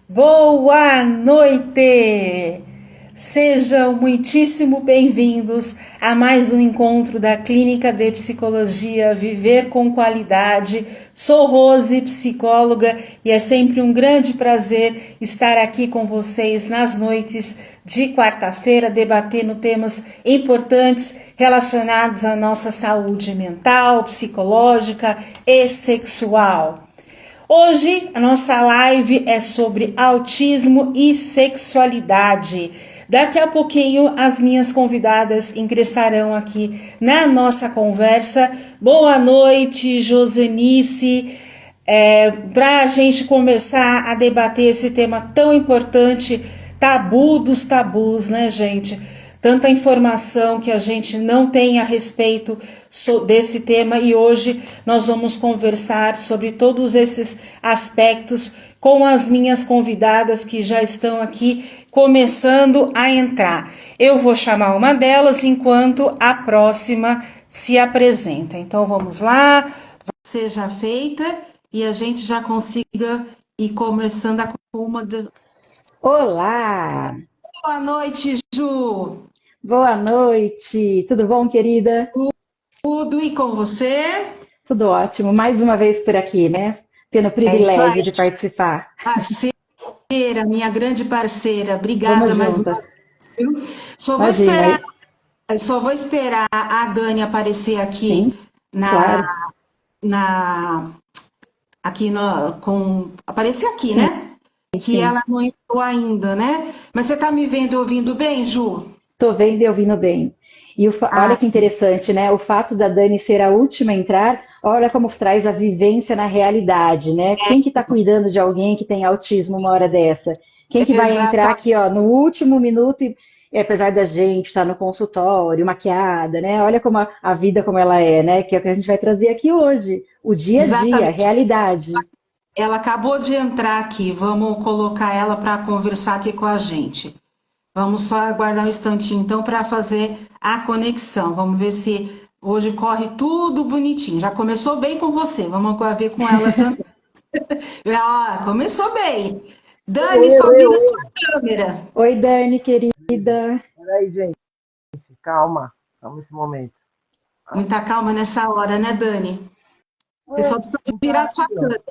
Boa noite! Sejam muitíssimo bem-vindos a mais um encontro da Clínica de Psicologia Viver com Qualidade. Sou Rose, psicóloga, e é sempre um grande prazer estar aqui com vocês nas noites de quarta-feira, debatendo temas importantes relacionados à nossa saúde mental, psicológica e sexual. Hoje a nossa live é sobre autismo e sexualidade. Daqui a pouquinho as minhas convidadas ingressarão aqui na nossa conversa. Boa noite, Josenice. Para a gente começar a debater esse tema tão importante, tabu dos tabus, né, gente? Tanta informação que a gente não tem a respeito desse tema, e hoje nós vamos conversar sobre todos esses aspectos com as minhas convidadas que já estão aqui começando a entrar. Eu vou chamar uma delas enquanto a próxima se apresenta. Então vamos lá, seja feita e a gente já consiga ir começando com uma das... Olá! Boa noite, Ju! Boa noite! Tudo bom, querida? Tudo e com você? Tudo ótimo. Mais uma vez por aqui, né? Tendo o É isso aí, privilégio de participar. parceira, minha grande parceira. Vamos Obrigada mais uma juntas. vez. Viu? Só vou Imagina. esperar, só vou esperar a Dani aparecer aqui Sim, na, claro. na aqui aparecer aqui, Sim, né? Que sim. ela não entrou ainda, né? Mas você tá me vendo e ouvindo bem, Ju? Tô vendo e ouvindo bem. E olha Ah, que interessante, né? O fato da Dani ser a última a entrar, olha como traz a vivência na realidade, né? Quem que tá cuidando de alguém que tem autismo uma hora dessa? Quem que vai entrar exatamente. aqui, ó, no último minuto e apesar da gente estar no consultório, maquiada, né? Olha como a vida como ela é, né? Que é o que a gente vai trazer aqui hoje, o dia a dia, a Exatamente. realidade. Ela acabou de entrar aqui. Vamos colocar ela para conversar aqui com a gente. Vamos só aguardar um instantinho, então, para fazer a conexão. Vamos ver se hoje corre tudo bonitinho. Já começou bem com você. Vamos ver com ela também. Ah, começou bem. Dani, só vira a sua câmera. Oi, Dani, querida. Peraí, gente, calma, calma esse momento. Muita calma nessa hora, né, Dani? Você só precisa Não virar a tá, sua câmera.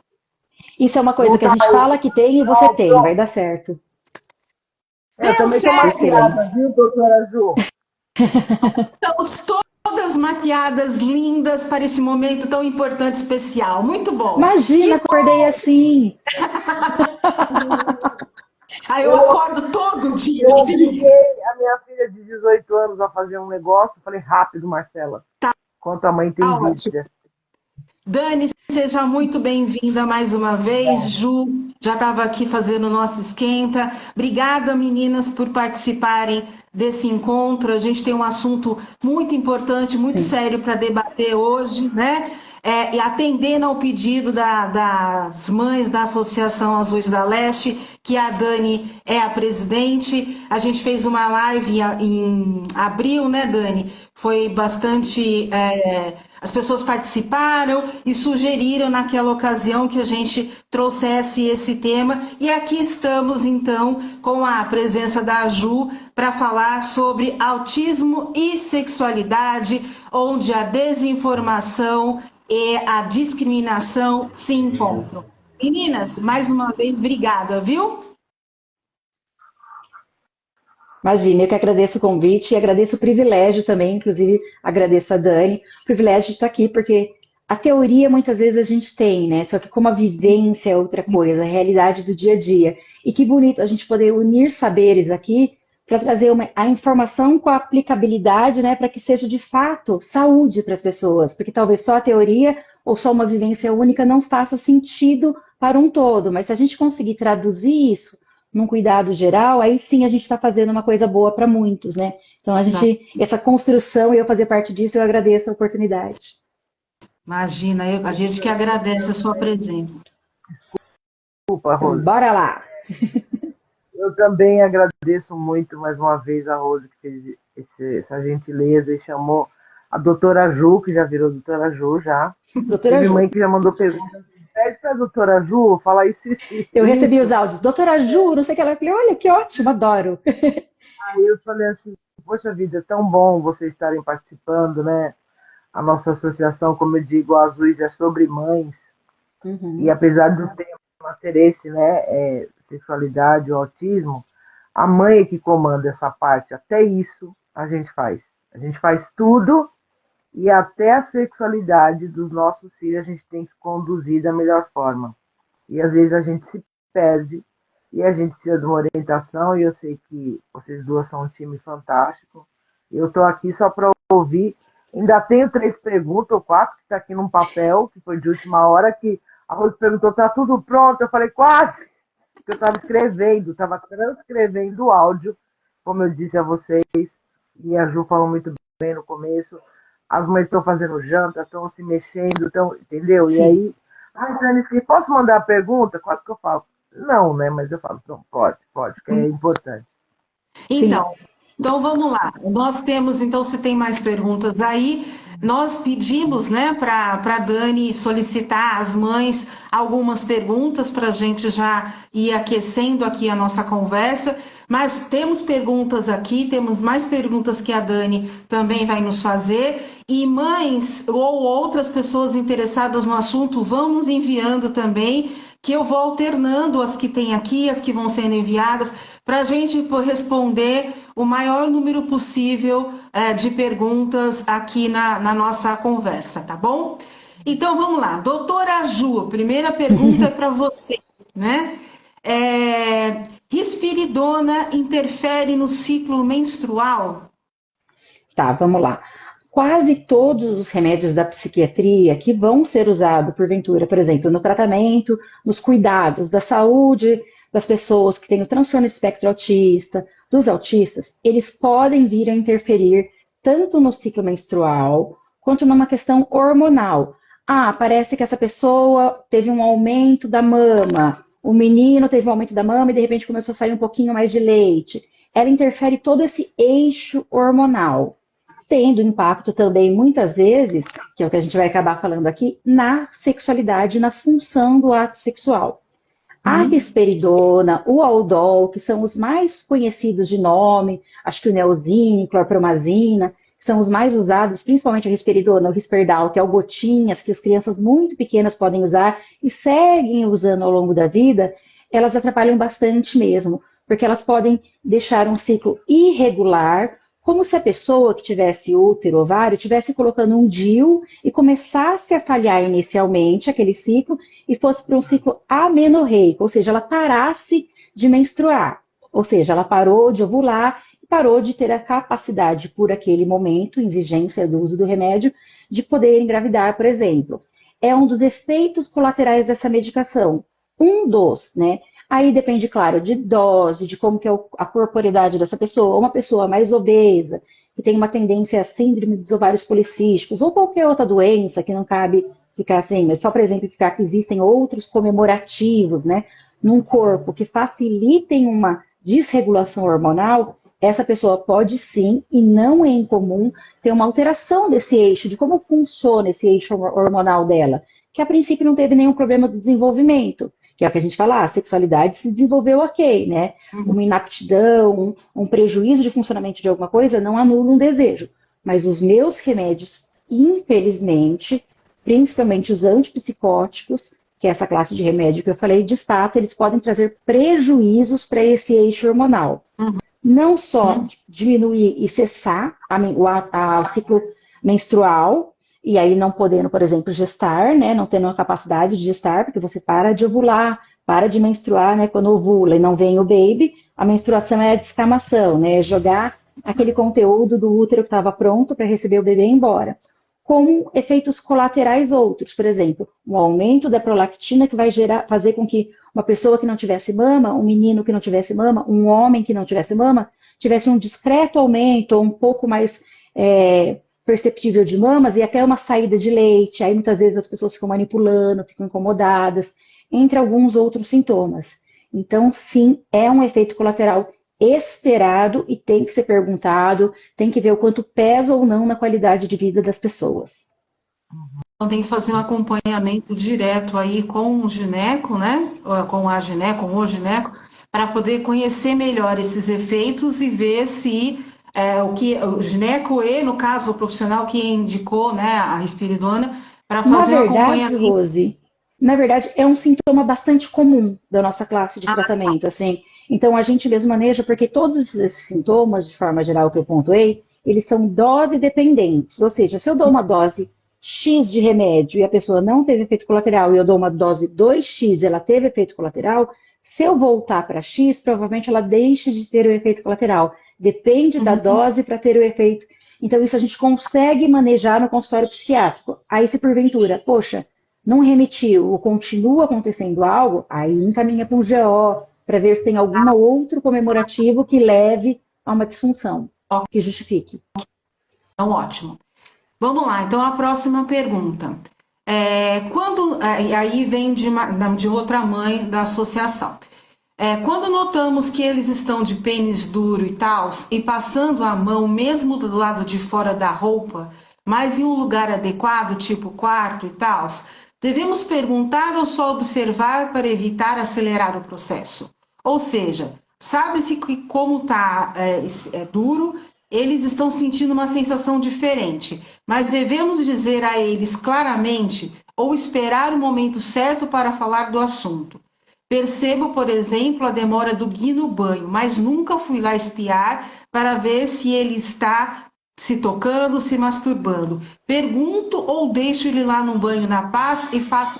Isso é uma coisa não que a tá gente fala que tem e você tem, vai dar certo. eu Deu também tô Excelente. maquiada, viu, doutora Ju? Estamos todas maquiadas, lindas, para esse momento tão importante e especial. Muito bom. Imagina, Que acordei assim. aí eu Eu, acordo todo dia, eu assim. obriguei a minha filha de 18 anos a fazer um negócio, falei, rápido, Marcela, enquanto a mãe tem Tá ótimo. dívida. Dani, seja muito bem-vinda mais uma vez. Obrigada. Ju já estava aqui fazendo o nosso esquenta. Obrigada, meninas, por participarem desse encontro. A gente tem um assunto muito importante, muito Sim. sério para debater hoje, né? E atendendo ao pedido das mães da Associação Azuis da Leste, que a Dani é a presidente. A gente fez uma live em abril, né, Dani? Foi bastante. As pessoas participaram e sugeriram naquela ocasião que a gente trouxesse esse tema. E aqui estamos, então, com a presença da Ju para falar sobre autismo e sexualidade, onde a desinformação e a discriminação se encontram. Meninas, mais uma vez, obrigada, viu? Imagina, eu que agradeço o convite e agradeço o privilégio também, inclusive agradeço a Dani, o privilégio de estar aqui, porque a teoria muitas vezes a gente tem, né? Só que como a vivência é outra coisa, a realidade do dia a dia. E que bonito a gente poder unir saberes aqui para trazer a informação com a aplicabilidade, né? Para que seja de fato saúde para as pessoas, porque talvez só a teoria ou só uma vivência única não faça sentido para um todo, mas se a gente conseguir traduzir isso num cuidado geral, aí sim a gente está fazendo uma coisa boa para muitos, né? Então essa construção e eu fazer parte disso, eu agradeço a oportunidade. Imagina, a gente que agradece a sua presença. Desculpa, Então, Rose. bora lá. Eu também agradeço muito mais uma vez a Rose que fez essa gentileza e chamou a doutora Ju, que já virou doutora Ju já. Doutora Teve Ju. mãe que já mandou pergunta pede para a doutora Ju falar isso, Eu recebi os isso. áudios, doutora Ju, não sei o que ela. Eu falei, olha que ótimo, adoro. Aí eu falei assim, poxa vida, é tão bom vocês estarem participando, né? A nossa associação, como eu digo, a Azuis é sobre mães. E Uhum, apesar do tema ser esse, né, sexualidade, o autismo, a mãe é que comanda essa parte. Até isso a gente faz. A gente faz tudo e até a sexualidade dos nossos filhos a gente tem que conduzir da melhor forma. E às vezes a gente se perde e a gente precisa de uma orientação. E eu sei que vocês duas são um time fantástico. Eu estou aqui só para ouvir. Ainda tenho 3 perguntas ou 4 que está aqui num papel, que foi de última hora, que a Rose perguntou, está tudo pronto? Eu falei, quase, porque eu estava escrevendo, estava transcrevendo o áudio, como eu disse a vocês, e a Ju falou muito bem no começo. As mães estão fazendo janta, estão se mexendo, estão, entendeu? E sim. aí, Dani, posso mandar a pergunta? Quase que eu falo. Não, né? Mas eu falo, não, pode, que é importante. Sim, Então, então vamos lá. Nós temos, então, se tem mais perguntas aí, nós pedimos, né, para Dani solicitar às mães algumas perguntas para a gente já ir aquecendo aqui a nossa conversa. Mas temos perguntas aqui, temos mais perguntas que a Dani também vai nos fazer. E mães ou outras pessoas interessadas no assunto vão nos enviando também, que eu vou alternando as que tem aqui, as que vão sendo enviadas, para a gente responder o maior número possível de perguntas aqui na nossa conversa, tá bom? Então vamos lá, doutora Ju, a primeira pergunta é para você, né? Risperidona interfere no ciclo menstrual? tá, vamos lá. Quase todos os remédios da psiquiatria que vão ser usados, porventura, por exemplo, no tratamento, nos cuidados da saúde das pessoas que têm o transtorno de espectro autista, dos autistas, eles podem vir a interferir tanto no ciclo menstrual quanto numa questão hormonal. Ah, parece que essa pessoa teve um aumento da mama, o menino teve um aumento da mama e de repente começou a sair um pouquinho mais de leite. Ela interfere todo esse eixo hormonal, tendo impacto também, muitas vezes, que é o que a gente vai acabar falando aqui, na sexualidade, na função do ato sexual. A Uhum. risperidona, o aldol, que são os mais conhecidos de nome, acho que o Neosine, clorpromazina, que são os mais usados, principalmente a risperidona, o risperdal, que é o gotinhas, que as crianças muito pequenas podem usar e seguem usando ao longo da vida, elas atrapalham bastante mesmo, porque elas podem deixar um ciclo irregular, como se a pessoa que tivesse útero, ovário, tivesse colocando um DIU e começasse a falhar inicialmente aquele ciclo e fosse para um ciclo amenorreico, ou seja, ela parasse de menstruar, ou seja, ela parou de ovular e parou de ter a capacidade, por aquele momento, em vigência do uso do remédio, de poder engravidar, por exemplo. É um dos efeitos colaterais dessa medicação. Um dos, né? Aí depende, claro, de dose, de como que é a corporeidade dessa pessoa. Uma pessoa mais obesa, que tem uma tendência a síndrome dos ovários policísticos, ou qualquer outra doença que não cabe ficar assim, mas só para exemplificar que existem outros comemorativos, né, num corpo que facilitem uma desregulação hormonal, essa pessoa pode sim, e não é incomum, ter uma alteração desse eixo, de como funciona esse eixo hormonal dela, que a princípio não teve nenhum problema de desenvolvimento, que é o que a gente fala, a sexualidade se desenvolveu ok, né? Uma inaptidão, um prejuízo de funcionamento de alguma coisa não anula um desejo. Mas os meus remédios, infelizmente, principalmente os antipsicóticos, que é essa classe de remédio que eu falei, de fato, eles podem trazer prejuízos para esse eixo hormonal. Não só diminuir e cessar o ciclo menstrual, e aí não podendo, por exemplo, gestar, né, não tendo a capacidade de gestar, porque você para de ovular, para de menstruar, né, quando ovula e não vem o baby, a menstruação é a descamação, né, é jogar aquele conteúdo do útero que estava pronto para receber o bebê embora, com efeitos colaterais outros, por exemplo, um aumento da prolactina que vai fazer com que uma pessoa que não tivesse mama, um menino que não tivesse mama, um homem que não tivesse mama, tivesse um discreto aumento, ou um pouco mais perceptível de mamas, e até uma saída de leite, aí muitas vezes as pessoas ficam manipulando, ficam incomodadas, entre alguns outros sintomas. Então, sim, é um efeito colateral esperado e tem que ser perguntado, tem que ver o quanto pesa ou não na qualidade de vida das pessoas. Então tem que fazer um acompanhamento direto aí com o gineco, né? Com a gineco, com o gineco, para poder conhecer melhor esses efeitos e ver se o que o gineco e, no caso, o profissional que indicou, né, a risperidona, para Na fazer um verdade, acompanhamento. Rose, na verdade é um sintoma bastante comum da nossa classe de tratamento, assim. Então a gente mesmo maneja, porque todos esses sintomas, de forma geral, que eu pontuei, eles são dose dependentes. Ou seja, se eu dou uma dose X de remédio e a pessoa não teve efeito colateral, e eu dou uma dose 2X e ela teve efeito colateral, se eu voltar para X, provavelmente ela deixe de ter o efeito colateral. Depende da dose para ter o efeito. Então, isso a gente consegue manejar no consultório psiquiátrico. Aí, se porventura, poxa, não remitiu ou continua acontecendo algo, aí encaminha para um GO, para ver se tem algum outro comemorativo que leve a uma disfunção, que justifique. Então, ótimo. Vamos lá, então a próxima pergunta. E aí vem de outra mãe da associação. Quando notamos que eles estão de pênis duro e tal, e passando a mão mesmo do lado de fora da roupa, mas em um lugar adequado, tipo quarto e tal, devemos perguntar ou só observar para evitar acelerar o processo? Ou seja, sabe-se que como está duro, eles estão sentindo uma sensação diferente, mas devemos dizer a eles claramente ou esperar o momento certo para falar do assunto. Percebo, por exemplo, a demora do Gui no banho, mas nunca fui lá espiar para ver se ele está se tocando, se masturbando. Pergunto ou deixo ele lá no banho na paz e faço.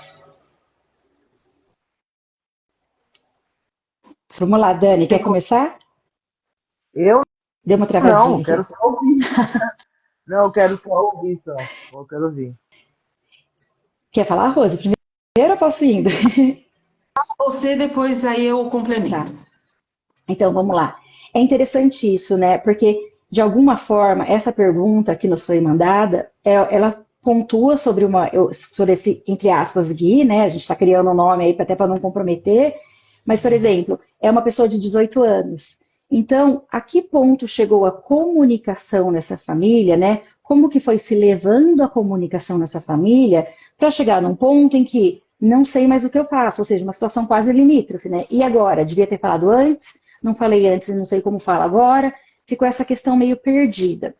Vamos lá, Dani, quer começar? Eu Deu uma não, travadinha quero aqui. só ouvir. Não, eu quero só ouvir só. Eu quero ouvir. Quer falar, Rose? Primeiro eu posso ir indo? Você, depois aí eu Tá. complemento. Então, vamos lá. É interessante isso, né? Porque, de alguma forma, essa pergunta que nos foi mandada, ela pontua sobre sobre esse, entre aspas, Gui, né? A gente está criando um nome aí até para não comprometer, mas, por exemplo, é uma pessoa de 18 anos. Então, a que ponto chegou a comunicação nessa família, né? Como que foi se levando a comunicação nessa família para chegar num ponto em que não sei mais o que eu faço, ou seja, uma situação quase limítrofe, né? E agora? Devia ter falado antes? Não falei antes e não sei como falo agora, ficou essa questão meio perdida.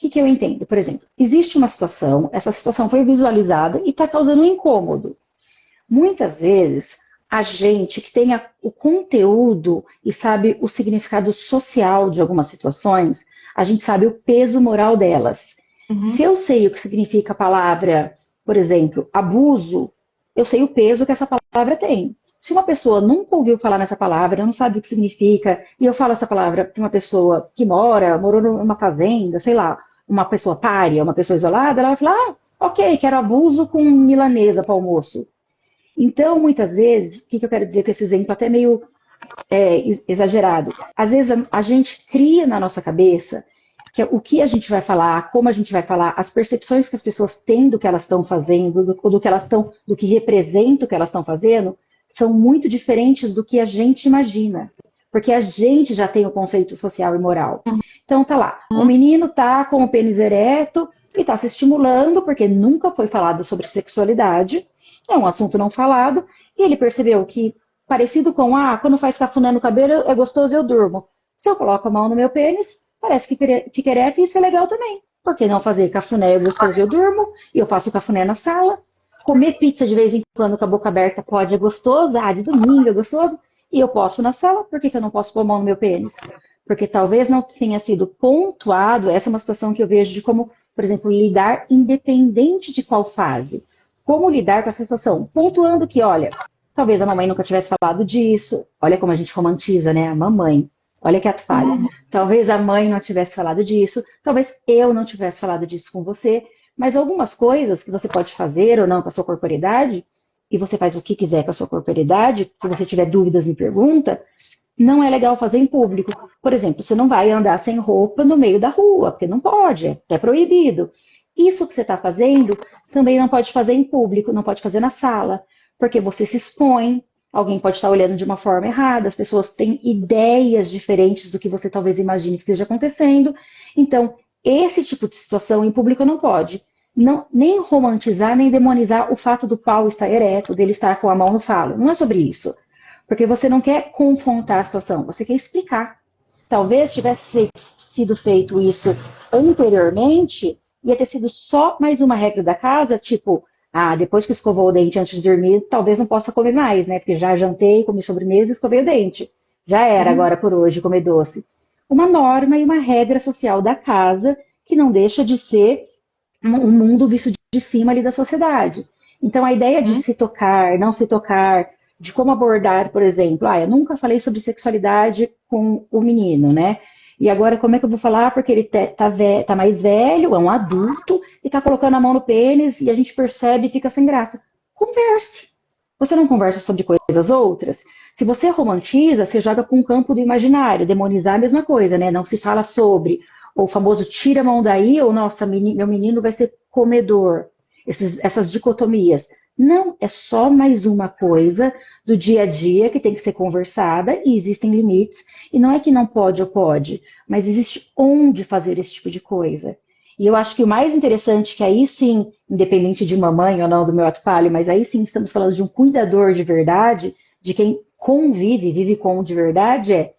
O que eu entendo? Por exemplo, existe uma situação, essa situação foi visualizada e está causando um incômodo. Muitas vezes, a gente que tem o conteúdo e sabe o significado social de algumas situações, a gente sabe o peso moral delas. Se eu sei o que significa a palavra, por exemplo, abuso, eu sei o peso que essa palavra tem. Se uma pessoa nunca ouviu falar nessa palavra, não sabe o que significa, e eu falo essa palavra para uma pessoa que morou numa fazenda, sei lá, uma pessoa pária, uma pessoa isolada, ela vai falar, ok, quero abuso com milanesa para almoço. Então, muitas vezes, o que eu quero dizer com esse exemplo até meio exagerado? Às vezes a gente cria na nossa cabeça que o que a gente vai falar, como a gente vai falar, as percepções que as pessoas têm do que elas estão fazendo, do que elas estão, do que representa o que elas estão fazendo, são muito diferentes do que a gente imagina. Porque a gente já tem o conceito social e moral. Então tá lá, o menino tá com o pênis ereto e tá se estimulando, porque nunca foi falado sobre sexualidade, é um assunto não falado, e ele percebeu que, parecido com, quando faz cafuné no cabelo é gostoso e eu durmo. Se eu coloco a mão no meu pênis, parece que fica ereto e isso é legal também. Por que não fazer cafuné é gostoso e eu durmo? E eu faço cafuné na sala. Comer pizza de vez em quando com a boca aberta pode é gostoso, de domingo é gostoso. E eu posso na sala, por que eu não posso pôr a mão no meu pênis? Porque talvez não tenha sido pontuado, essa é uma situação que eu vejo de como, por exemplo, lidar independente de qual fase. Como lidar com essa situação? Pontuando que, olha, talvez a mamãe nunca tivesse falado disso. Olha como a gente romantiza, né? A mamãe. Olha que ato falha. Talvez a mãe não tivesse falado disso. Talvez eu não tivesse falado disso com você. Mas algumas coisas que você pode fazer ou não com a sua corporeidade, e você faz o que quiser com a sua corporeidade, se você tiver dúvidas, me pergunta, não é legal fazer em público. Por exemplo, você não vai andar sem roupa no meio da rua, porque não pode, é até proibido. Isso que você está fazendo também não pode fazer em público, não pode fazer na sala, porque você se expõe, alguém pode estar olhando de uma forma errada, as pessoas têm ideias diferentes do que você talvez imagine que esteja acontecendo. Então, esse tipo de situação em público não pode. não, nem romantizar, nem demonizar o fato do pau estar ereto, dele estar com a mão no falo. Não é sobre isso. Porque você não quer confrontar a situação, você quer explicar. Talvez tivesse sido feito isso anteriormente, ia ter sido só mais uma regra da casa, tipo, depois que escovou o dente antes de dormir, talvez não possa comer mais, né? Porque já jantei, comi sobremesa e escovei o dente. Já era agora por hoje comer doce. Uma norma e uma regra social da casa que não deixa de ser um mundo visto de cima ali da sociedade. Então, a ideia de se tocar, não se tocar, de como abordar, por exemplo, eu nunca falei sobre sexualidade com o menino, né? E agora como é que eu vou falar? Porque ele tá mais velho, é um adulto, e tá colocando a mão no pênis e a gente percebe e fica sem graça. Converse. Você não conversa sobre coisas outras? Se você romantiza, você joga para um campo do imaginário. Demonizar a mesma coisa, né? Não se fala sobre. Ou o famoso tira a mão daí, ou nossa, meu menino vai ser comedor. Essas dicotomias. Não, é só mais uma coisa do dia a dia que tem que ser conversada e existem limites. E não é que não pode ou pode, mas existe onde fazer esse tipo de coisa. E eu acho que o mais interessante, que aí sim, independente de mamãe ou não do meu ato falho, mas aí sim estamos falando de um cuidador de verdade, de quem convive, vive com de verdade,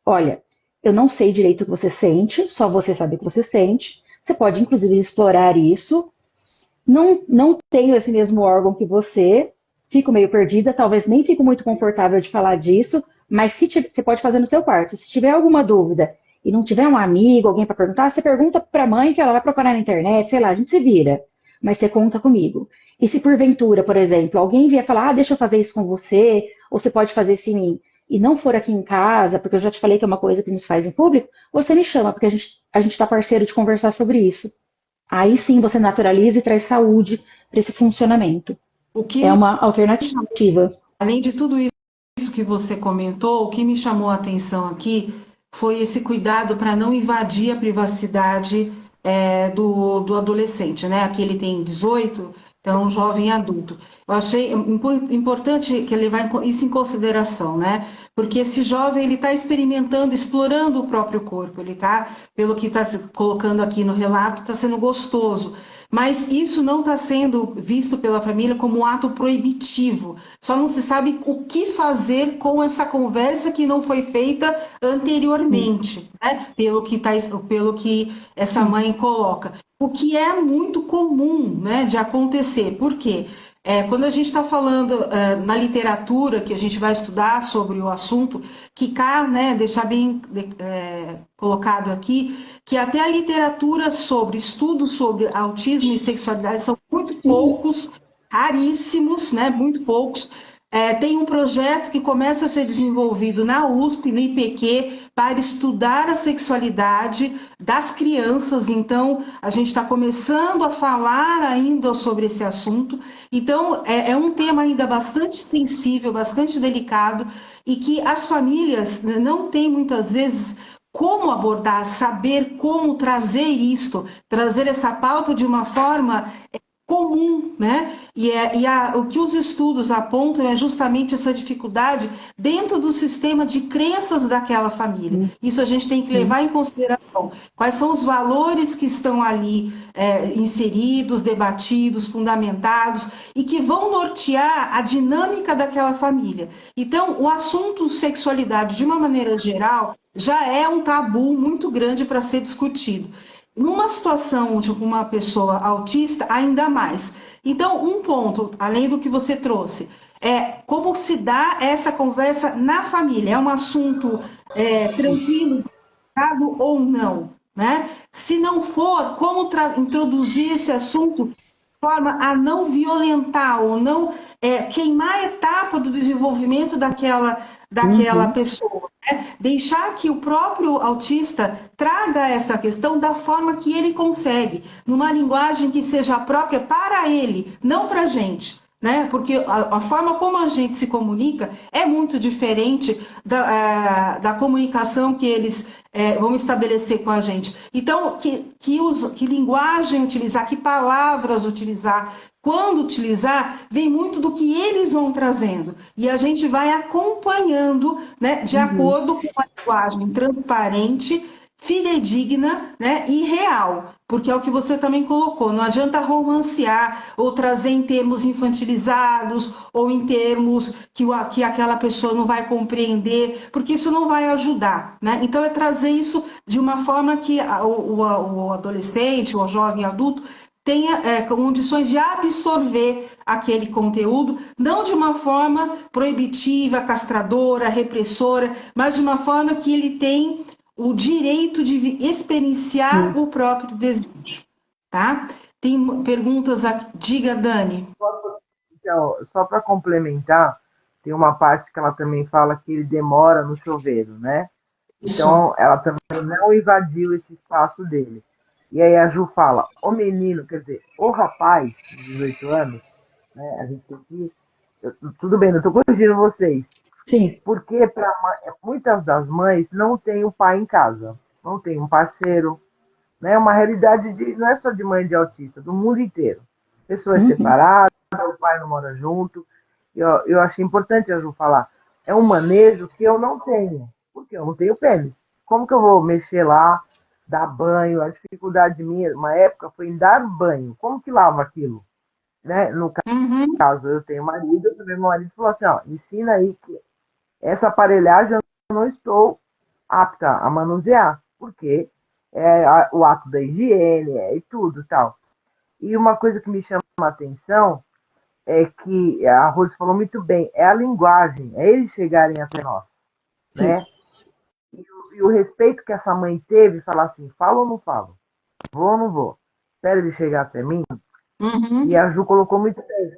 olha, eu não sei direito o que você sente, só você sabe o que você sente. Você pode, inclusive, explorar isso. Não tenho esse mesmo órgão que você, fico meio perdida, talvez nem fico muito confortável de falar disso, mas você pode fazer no seu quarto. Se tiver alguma dúvida e não tiver um amigo, alguém para perguntar, você pergunta para a mãe que ela vai procurar na internet, sei lá, a gente se vira, mas você conta comigo. E se porventura, por exemplo, alguém vier falar, deixa eu fazer isso com você, ou você pode fazer isso em mim, e não for aqui em casa, porque eu já te falei que é uma coisa que nos faz em público, você me chama, porque a gente está parceiro de conversar sobre isso. Aí sim você naturaliza e traz saúde para esse funcionamento. O que É me, uma alternativa. além de tudo isso que você comentou, o que me chamou a atenção aqui foi esse cuidado para não invadir a privacidade do adolescente, né? Aqui ele tem 18, então um jovem adulto. Eu achei importante que ele levar isso em consideração, né? Porque esse jovem ele está experimentando, explorando o próprio corpo, ele está, pelo que está colocando aqui no relato, está sendo gostoso. Mas isso não está sendo visto pela família como um ato proibitivo. Só não se sabe o que fazer com essa conversa que não foi feita anteriormente, né? Pelo que essa mãe coloca. O que é muito comum, né, de acontecer. Por quê? Quando a gente está falando na literatura, que a gente vai estudar sobre o assunto, que cá, né, deixar bem colocado aqui, que até a literatura sobre estudos sobre autismo e sexualidade são muito poucos, raríssimos, né, muito poucos. Tem um projeto que começa a ser desenvolvido na USP, no IPQ, para estudar a sexualidade das crianças. Então, a gente está começando a falar ainda sobre esse assunto. Então, é um tema ainda bastante sensível, bastante delicado, e que as famílias não têm muitas vezes como abordar, saber como trazer isto, trazer essa pauta de uma forma comum, né? O que os estudos apontam é justamente essa dificuldade dentro do sistema de crenças daquela família. Isso a gente tem que levar em consideração. Quais são os valores que estão ali inseridos, debatidos, fundamentados e que vão nortear a dinâmica daquela família. Então, o assunto sexualidade, de uma maneira geral, já é um tabu muito grande para ser discutido. Numa situação de uma pessoa autista, ainda mais. Então, um ponto, além do que você trouxe, é como se dá essa conversa na família. É um assunto tranquilo, delicado ou não, né? Se não for, como introduzir esse assunto de forma a não violentar ou não queimar a etapa do desenvolvimento daquela pessoa. Deixar que o próprio autista traga essa questão da forma que ele consegue, numa linguagem que seja própria para ele, não para a gente. Né? Porque a forma como a gente se comunica é muito diferente da comunicação que eles vão estabelecer com a gente. Então, que linguagem utilizar, que palavras utilizar, quando utilizar, vem muito do que eles vão trazendo. E a gente vai acompanhando, né, de acordo com a linguagem transparente fidedigna, né, e real, porque é o que você também colocou, não adianta romancear ou trazer em termos infantilizados ou em termos que aquela pessoa não vai compreender, porque isso não vai ajudar, né? Então é trazer isso de uma forma que o adolescente, o jovem adulto tenha condições de absorver aquele conteúdo, não de uma forma proibitiva, castradora, repressora, mas de uma forma que ele tem o direito de experienciar o próprio desejo, tá? Tem perguntas aqui. Diga, Dani. Então, só para complementar, tem uma parte que ela também fala que ele demora no chuveiro, né? Isso. Então, ela também não invadiu esse espaço dele. E aí a Ju fala, o menino, quer dizer, o rapaz de 18 anos, né? A gente tem que. Tudo bem, não estou corrigindo vocês. Sim. Porque muitas das mães não têm o pai em casa, não tem um parceiro, né? Uma realidade não é só de mãe de autista, do mundo inteiro. Pessoas Uhum. separadas, o pai não mora junto. Eu achei importante a Ju falar. É um manejo que eu não tenho, porque eu não tenho pênis. Como que eu vou mexer lá, dar banho? A dificuldade minha, uma época, foi em dar banho. Como que lava aquilo? Né? No Uhum, caso, eu tenho marido, também meu marido falou assim, ó, ensina aí que essa aparelhagem eu não estou apta a manusear, porque o ato da higiene e tudo tal. E uma coisa que me chama a atenção é que a Rose falou muito bem, é a linguagem, é eles chegarem até nós, Sim. né? E o respeito que essa mãe teve, falar assim, falo ou não falo? Vou ou não vou? Espera ele chegar até mim. uhum, E a Ju colocou muito bem.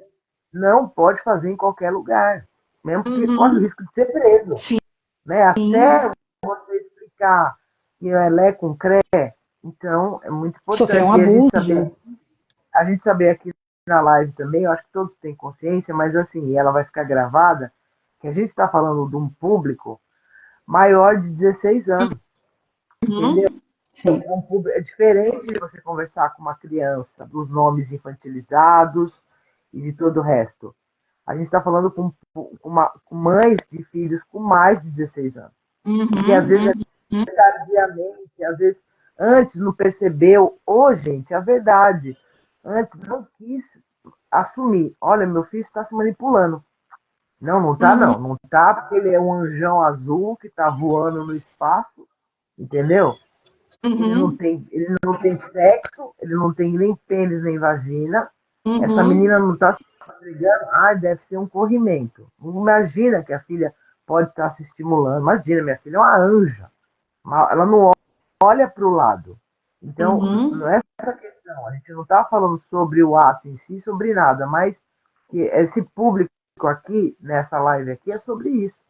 Não pode fazer em qualquer lugar, mesmo porque corre o uhum. risco de ser preso, Sim, né? Até você explicar que é Lé com CRE, então é muito Sofreu um importante. E abuso. a gente saber aqui na live também, eu acho que todos têm consciência, mas assim, ela vai ficar gravada, que a gente está falando de um público maior de 16 anos, entendeu? uhum, Sim. É diferente de você conversar com uma criança dos nomes infantilizados e de todo o resto. A gente está falando com mães de filhos com mais de 16 anos. E que às vezes uhum, uhum. tardiamente, às vezes antes não percebeu. Ô, gente, é a verdade. Antes não quis assumir. Olha, meu filho está se manipulando. Não, não tá, Uhum, não. Não tá porque ele é um anjão azul que está voando no espaço, entendeu? uhum, Ele não tem sexo, ele não tem nem pênis nem vagina. Essa uhum, menina não está se entregando, ah, deve ser um corrimento. Imagina que a filha pode estar se estimulando. Imagina, minha filha é uma anja. Ela não olha para o lado. Então, uhum, não é essa questão. A gente não está falando sobre o ato em si, sobre nada, mas que esse público aqui, nessa live aqui, é sobre isso.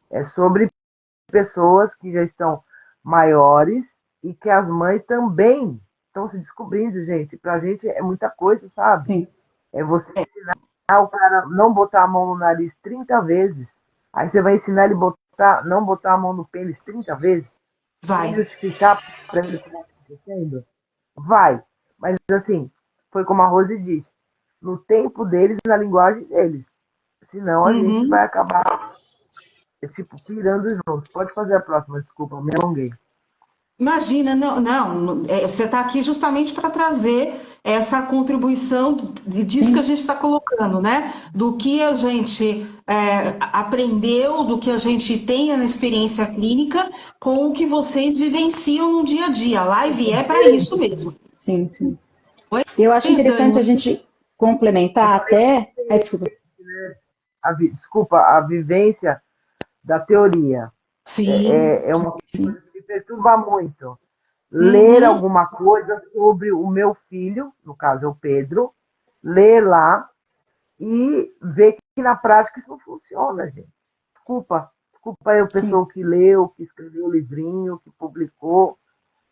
É sobre pessoas que já estão maiores e que as mães também estão se descobrindo, gente. Para a gente é muita coisa, sabe? Sim. É você ensinar o cara não botar a mão no nariz 30 vezes. Aí você vai ensinar ele não botar a mão no pênis 30 vezes, sem vai. justificar para ele o que está acontecendo. Vai. Mas assim, foi como a Rose disse, no tempo deles e na linguagem deles. Senão a gente Uhum. vai acabar, tipo, pirando junto. Pode fazer a próxima, desculpa, me alonguei. Imagina, você está aqui justamente para trazer essa contribuição disso que a Sim. gente está colocando, né? Do que a gente aprendeu, do que a gente tem na experiência clínica, com o que vocês vivenciam no dia a dia. A live é para isso mesmo. Sim, sim. E eu acho Oi, interessante a Dani. gente Eu complementar falei até. Ai, desculpa. desculpa, a vivência da teoria. Sim. É uma Sim. coisa que me perturba muito. Ler Uhum, alguma coisa sobre o meu filho, no caso é o Pedro, ler lá e ver que na prática isso não funciona, gente. Desculpa aí o Sim. pessoal que leu, que escreveu o livrinho, que publicou.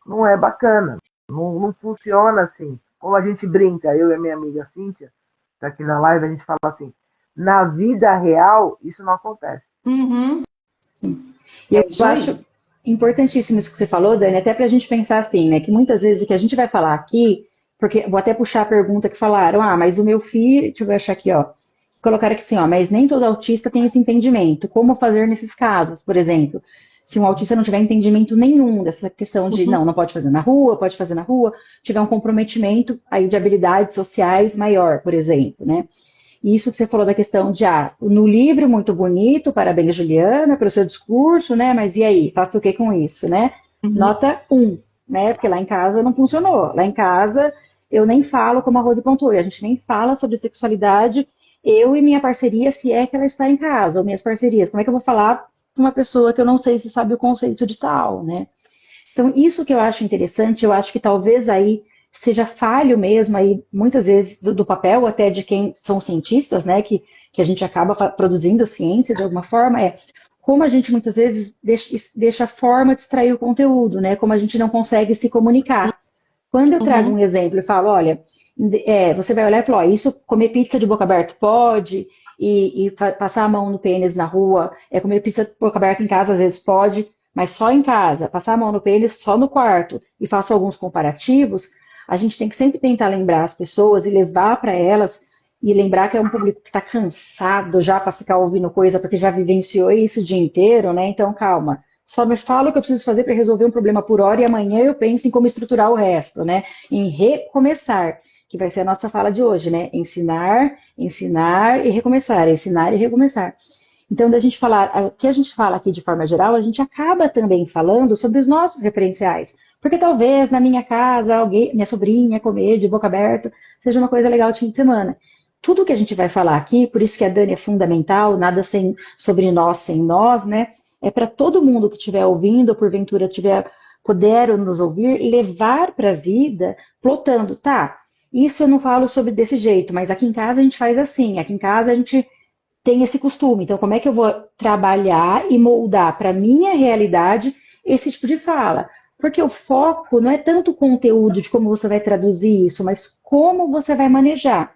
Não é bacana. Não, não funciona assim. Como a gente brinca, eu e a minha amiga Cíntia, está aqui na live, a gente fala assim, na vida real isso não acontece. uhum. E É eu isso acho aí. importantíssimo isso que você falou, Dani, até para a gente pensar assim, né? Que muitas vezes o que a gente vai falar aqui, porque vou até puxar a pergunta que falaram, ah, mas o meu filho, deixa eu ver achar aqui, ó. Colocaram aqui assim, ó, mas nem todo autista tem esse entendimento. Como fazer nesses casos, por exemplo? Se um autista não tiver entendimento nenhum dessa questão de não pode fazer na rua, pode fazer na rua, tiver um comprometimento aí de habilidades sociais maior, por exemplo, né? E isso que você falou da questão de, no livro muito bonito, parabéns, Juliana, pelo seu discurso, né? Mas e aí, faça o que com isso, né? Nota 1, né? Porque lá em casa não funcionou. Lá em casa eu nem falo, como a Rose pontuou, a gente nem fala sobre sexualidade, eu e minha parceria, se é que ela está em casa, ou minhas parcerias. Como é que eu vou falar com uma pessoa que eu não sei se sabe o conceito de tal, né? Então, isso que eu acho interessante, eu acho que talvez aí seja falho mesmo, aí, muitas vezes, do papel até de quem são cientistas, né, que a gente acaba produzindo ciência de alguma forma, como a gente muitas vezes deixa a forma de extrair o conteúdo, né, como a gente não consegue se comunicar. Quando eu trago um exemplo e falo, olha, você vai olhar e falar, ó, isso, comer pizza de boca aberta pode, e passar a mão no pênis na rua, comer pizza de boca aberta em casa às vezes pode, mas só em casa, passar a mão no pênis só no quarto, e faço alguns comparativos, a gente tem que sempre tentar lembrar as pessoas e levar para elas, e lembrar que é um público que está cansado já para ficar ouvindo coisa, porque já vivenciou isso o dia inteiro, né? Então, calma. Só me fala o que eu preciso fazer para resolver um problema por hora e amanhã eu penso em como estruturar o resto, né? Em recomeçar, que vai ser a nossa fala de hoje, né? Ensinar, ensinar e recomeçar, ensinar e recomeçar. Então, da gente falar, o que a gente fala aqui de forma geral, a gente acaba também falando sobre os nossos referenciais. Porque talvez na minha casa, alguém, minha sobrinha comer de boca aberta, seja uma coisa legal de fim de semana. Tudo que a gente vai falar aqui, por isso que a Dani é fundamental, nada sobre nós sem nós, né? É para todo mundo que estiver ouvindo, ou porventura puder nos ouvir, levar para a vida, plotando, tá, isso eu não falo sobre desse jeito, mas aqui em casa a gente faz assim, aqui em casa a gente tem esse costume, então como é que eu vou trabalhar e moldar para a minha realidade esse tipo de fala? Porque o foco não é tanto o conteúdo de como você vai traduzir isso, mas como você vai manejar.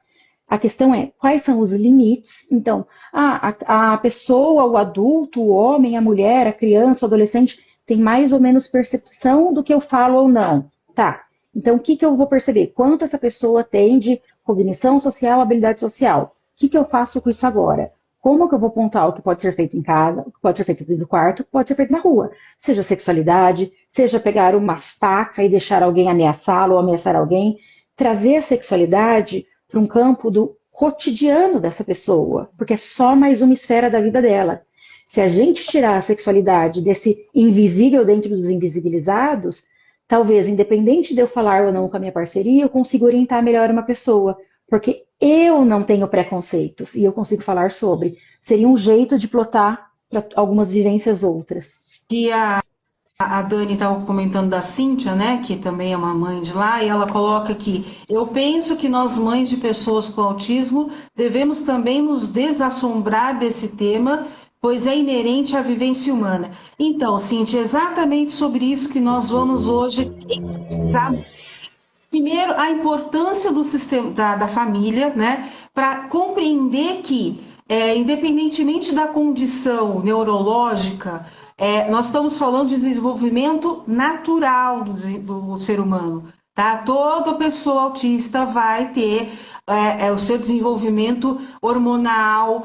A questão é, quais são os limites? Então, a pessoa, o adulto, o homem, a mulher, a criança, o adolescente, tem mais ou menos percepção do que eu falo ou não. Tá, então o que eu vou perceber? Quanto essa pessoa tem de cognição social, habilidade social? O que eu faço com isso agora? Como que eu vou pontuar o que pode ser feito em casa, o que pode ser feito dentro do quarto, o que pode ser feito na rua? Seja sexualidade, seja pegar uma faca e deixar alguém ameaçá-lo ou ameaçar alguém. Trazer a sexualidade para um campo do cotidiano dessa pessoa, porque é só mais uma esfera da vida dela. Se a gente tirar a sexualidade desse invisível dentro dos invisibilizados, talvez, independente de eu falar ou não com a minha parceria, eu consigo orientar melhor uma pessoa, porque eu não tenho preconceitos e eu consigo falar sobre. Seria um jeito de plotar para algumas vivências outras. E a Dani estava comentando da Cíntia, né, que também é uma mãe de lá, e ela coloca aqui, eu penso que nós mães de pessoas com autismo devemos também nos desassombrar desse tema, pois é inerente à vivência humana. Então, Cíntia, é exatamente sobre isso que nós vamos hoje enfatizar. Primeiro, a importância do sistema da família, né, para compreender que, independentemente da condição neurológica, nós estamos falando de desenvolvimento natural do ser humano, tá? Toda pessoa autista vai ter o seu desenvolvimento hormonal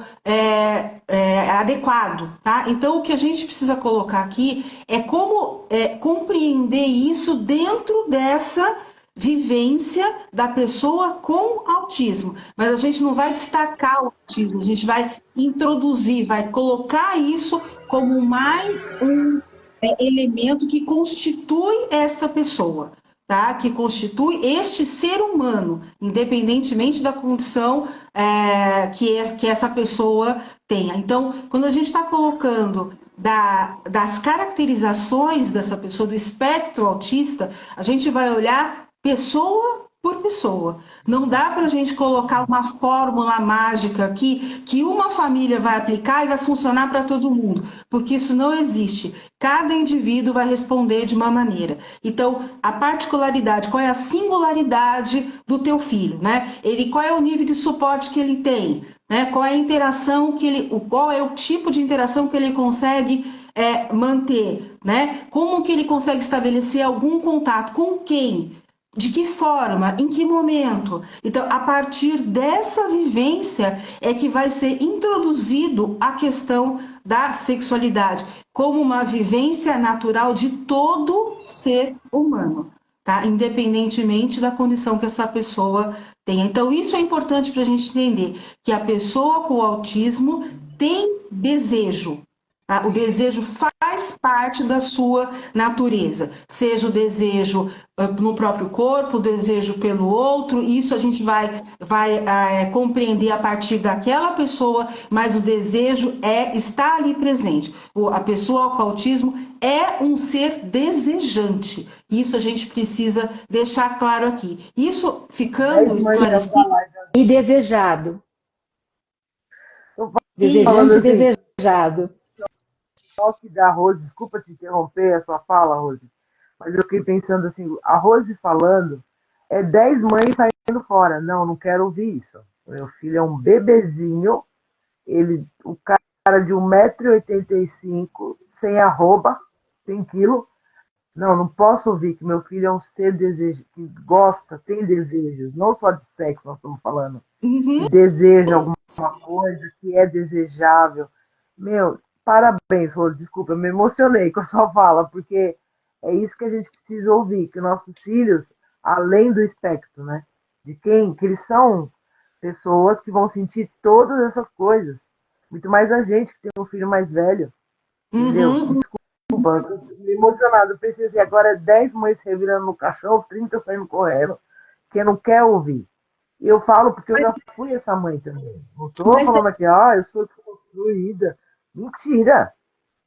adequado, tá? Então, o que a gente precisa colocar aqui é como compreender isso dentro dessa vivência da pessoa com autismo, mas a gente não vai destacar o autismo, a gente vai introduzir, vai colocar isso como mais um elemento que constitui esta pessoa, tá? Que constitui este ser humano, independentemente da condição que essa pessoa tenha. Então, quando a gente está colocando das caracterizações dessa pessoa, do espectro autista, a gente vai olhar pessoa por pessoa. Não dá para a gente colocar uma fórmula mágica aqui que uma família vai aplicar e vai funcionar para todo mundo, porque isso não existe. Cada indivíduo vai responder de uma maneira. Então, a particularidade, qual é a singularidade do teu filho, né? Qual é o nível de suporte que ele tem, né? Qual é a interação qual é o tipo de interação que ele consegue manter, né? Como que ele consegue estabelecer algum contato com quem? De que forma? Em que momento? Então, a partir dessa vivência é que vai ser introduzido a questão da sexualidade. como uma vivência natural de todo ser humano, tá? Independentemente da condição que essa pessoa tenha. Então, isso é importante para a gente entender, que a pessoa com autismo tem desejo, tá? O desejo faz parte da sua natureza, seja o desejo no próprio corpo, o desejo pelo outro, isso a gente vai compreender a partir daquela pessoa, mas o desejo está ali presente. A pessoa com autismo é um ser desejante. Isso a gente precisa deixar claro aqui. Isso ficando 10 mães saiu da esclarecido. live. E desejado. Eu falando Desejante e assim, desejado. toque da Rose, desculpa te interromper a sua fala, Rose, mas eu fiquei pensando assim, a Rose falando, é 10 mães saindo fora. Não, não quero ouvir isso. Meu filho é um bebezinho, o cara de 1,85 m, sem arroba, sem quilo. Não, não posso ouvir que meu filho é um ser que gosta, tem desejos, não só de sexo nós estamos falando, que Uhum. deseja alguma coisa, que é desejável. Meu, parabéns, Rô, desculpa, eu me emocionei com a sua fala, porque é isso que a gente precisa ouvir, que nossos filhos, além do espectro, né, de quem, que eles são pessoas que vão sentir todas essas coisas, muito mais a gente que tem um filho mais velho, entendeu? Uhum. Desculpa, eu tô emocionado, eu pensei assim, agora é 10 mães se revirando no caixão, 30 saindo correndo, que não quer ouvir. E eu falo porque eu já fui essa mãe também. Não estou Mas falando aqui, eu sou construída. Mentira.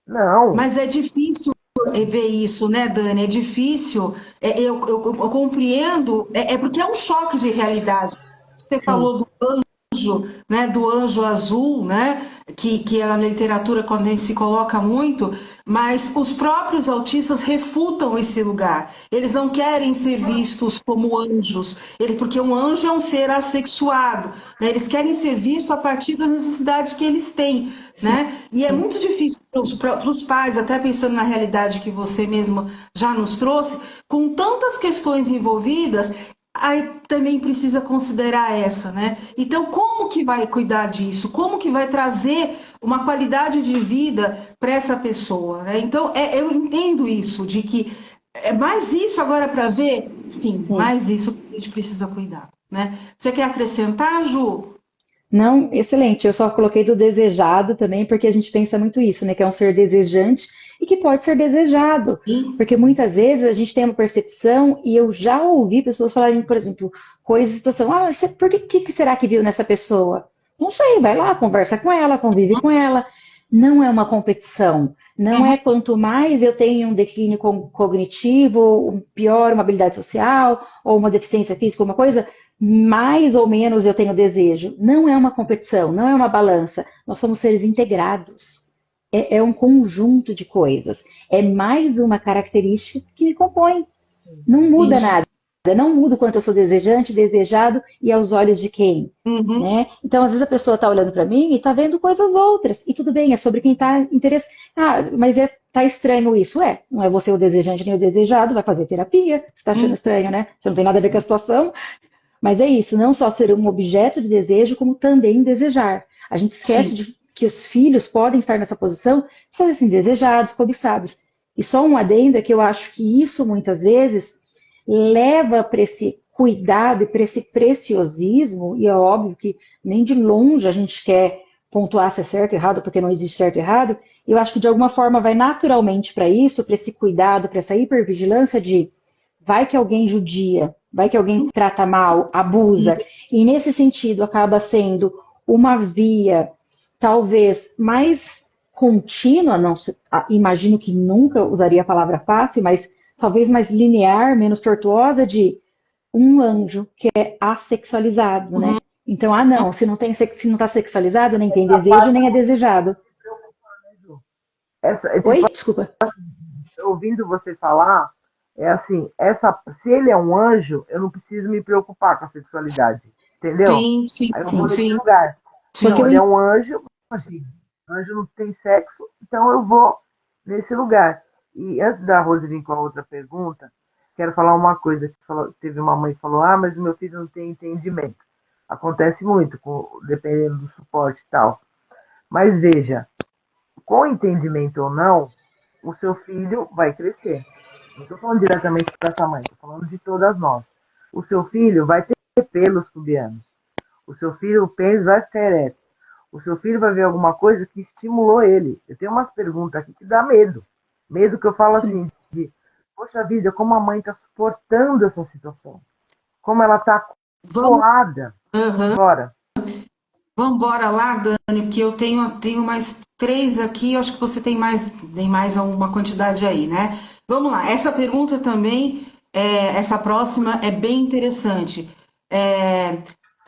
Não. Mas é difícil ver isso, né, Dani? É difícil. Eu compreendo. É porque é um choque de realidade. Você Sim. falou do anjo, né, do anjo azul, né, que na literatura quando a gente se coloca muito, mas os próprios autistas refutam esse lugar. Eles não querem ser vistos como anjos, porque um anjo é um ser assexuado, né? Eles querem ser vistos a partir das necessidades que eles têm, né? E é muito difícil para os pais, até pensando na realidade que você mesmo já nos trouxe, com tantas questões envolvidas, aí também precisa considerar essa, né? Então, como que vai cuidar disso? Como que vai trazer uma qualidade de vida para essa pessoa, né? Então, eu entendo isso, de que é mais isso agora para ver? Sim, Sim. mais isso que a gente precisa cuidar, né? Você quer acrescentar, Ju? Não, excelente. Eu só coloquei do desejado também, porque a gente pensa muito isso, né? Que é um ser desejante e que pode ser desejado. Sim. Porque muitas vezes a gente tem uma percepção, e eu já ouvi pessoas falarem, por exemplo, coisas, situação, por que será que viu nessa pessoa? Não sei, vai lá, conversa com ela, convive com ela. Não é uma competição. Não é quanto mais eu tenho um declínio cognitivo, um pior, uma habilidade social, ou uma deficiência física, uma coisa, mais ou menos eu tenho desejo. Não é uma competição, não é uma balança. Nós somos seres integrados. É um conjunto de coisas. É mais uma característica que me compõe. Não muda Isso. nada. Não muda o quanto eu sou desejante, desejado e aos olhos de quem. Uhum. Né? Então, às vezes a pessoa está olhando para mim e está vendo coisas outras. E tudo bem, é sobre quem está interessado. Mas tá estranho isso. Não é você o desejante nem o desejado, vai fazer terapia. Você está achando Uhum. estranho, né? Você não tem nada a ver com a situação. Mas é isso, não só ser um objeto de desejo, como também desejar. A gente esquece Sim. de que os filhos podem estar nessa posição, de serem assim, desejados, cobiçados. E só um adendo é que eu acho que isso muitas vezes leva para esse cuidado e para esse preciosismo, e é óbvio que nem de longe a gente quer pontuar se é certo ou errado, porque não existe certo e errado. Eu acho que de alguma forma vai naturalmente para isso, para esse cuidado, para essa hipervigilância de vai que alguém judia, vai que alguém trata mal, Sim. abusa, e nesse sentido acaba sendo uma via talvez mais contínua, não imagino que nunca usaria a palavra fácil, mas talvez mais linear, menos tortuosa de um anjo que é assexualizado, né? Então, não, se não está sexualizado, nem tem Essa desejo, parte nem é desejado. me preocupa, né, Ju? É tipo, Oi? Desculpa. ouvindo você falar, é assim, se ele é um anjo, eu não preciso me preocupar com a sexualidade, entendeu? Sim, sim, Aí eu vou Sim. nesse sim, lugar. Porque Não, sim. ele é um anjo, assim, anjo não tem sexo, então eu vou nesse lugar. E antes da Rose vir com a outra pergunta, quero falar uma coisa que teve uma mãe que falou, mas o meu filho não tem entendimento. Acontece muito, dependendo do suporte e tal. Mas veja, com entendimento ou não, o seu filho vai crescer. Não estou falando diretamente para essa mãe, estou falando de todas nós. O seu filho vai ter pelos pubianos. O seu filho, o pênis vai ficar ereto. O seu filho vai ver alguma coisa que estimulou ele. Eu tenho umas perguntas aqui que dá medo. Medo que eu falo assim, de, poxa vida, como a mãe está suportando essa situação. Como ela está Vamos, coada. aham. Bora. Vamos embora lá, Dani, porque eu tenho mais três aqui, eu acho que você tem mais alguma quantidade aí, né? Vamos lá, essa pergunta também, essa próxima é bem interessante. É,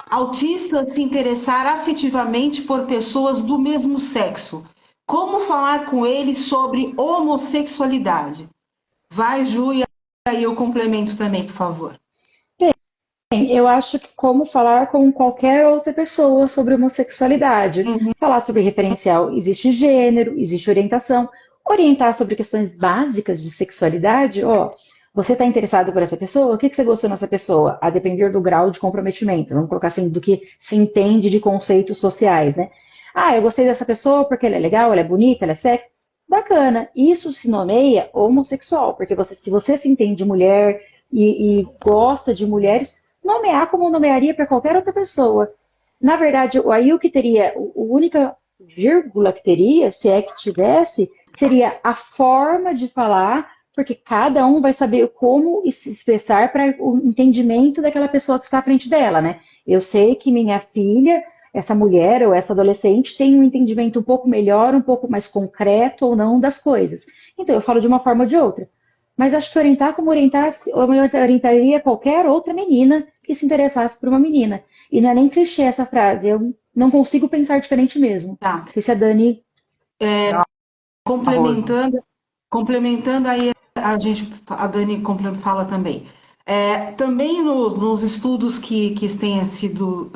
autistas se interessar afetivamente por pessoas do mesmo sexo. Como falar com eles sobre homossexualidade? Vai, Ju, e aí eu complemento também, por favor. Bem, eu acho que como falar com qualquer outra pessoa sobre homossexualidade, Uhum. falar sobre referencial, existe gênero, existe orientação, orientar sobre questões básicas de sexualidade, ó, você está interessado por essa pessoa? O que você gostou nessa pessoa? A depender do grau de comprometimento, vamos colocar assim, do que se entende de conceitos sociais, né? Ah, eu gostei dessa pessoa porque ela é legal, ela é bonita, ela é sexy. Bacana, isso se nomeia homossexual, porque se você se entende mulher e gosta de mulheres, nomear como nomearia para qualquer outra pessoa. Na verdade, aí o que teria, a única vírgula que teria, se é que tivesse, seria a forma de falar, porque cada um vai saber como se expressar para o entendimento daquela pessoa que está à frente dela, né? Eu sei que minha filha, essa mulher ou essa adolescente tem um entendimento um pouco melhor, um pouco mais concreto ou não das coisas. Então eu falo de uma forma ou de outra. Mas acho que orientar como orientar, eu orientaria qualquer outra menina que se interessasse por uma menina. E não é nem clichê essa frase, eu não consigo pensar diferente mesmo. Tá. Não sei se a Dani. Arrojo. Complementando aí, a Dani fala também. Também nos estudos que têm sido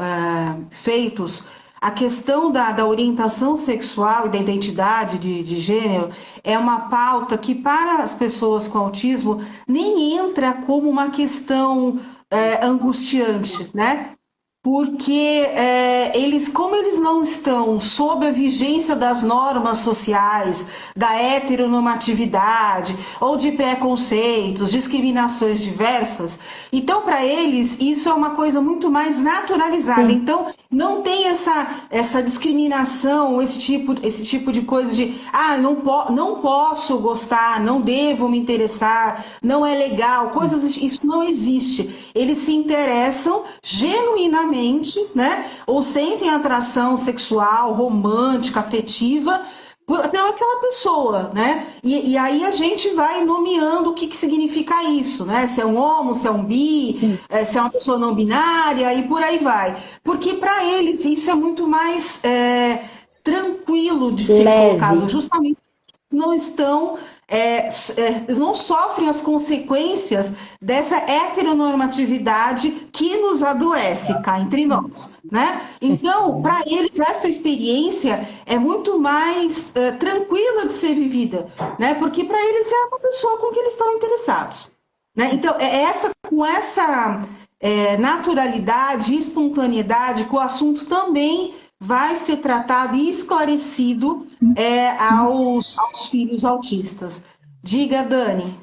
feitos, a questão da orientação sexual e da identidade de gênero é uma pauta que, para as pessoas com autismo, nem entra como uma questão angustiante, né? Porque como eles não estão sob a vigência das normas sociais, da heteronormatividade ou de preconceitos, discriminações diversas, então para eles isso é uma coisa muito mais naturalizada. Sim, Então não tem essa discriminação, esse tipo de coisa de não posso gostar, não devo me interessar, não é legal, coisas, isso não existe. Eles se interessam genuinamente, né? Ou sentem atração sexual, romântica, afetiva pelaquela pessoa, né? E aí a gente vai nomeando o que significa isso, né? Se é um homo, se é um bi, sim. se é uma pessoa não binária e por aí vai. Porque para eles isso é muito mais tranquilo de ser colocado, Leve. justamente não estão, não sofrem as consequências dessa heteronormatividade que nos adoece cá entre nós, né? Então, para eles, essa experiência é muito mais tranquila de ser vivida, né? Porque para eles é uma pessoa com quem eles estão interessados, né? Então, com essa naturalidade e espontaneidade que o assunto também vai ser tratado e esclarecido aos filhos autistas. Diga, Dani.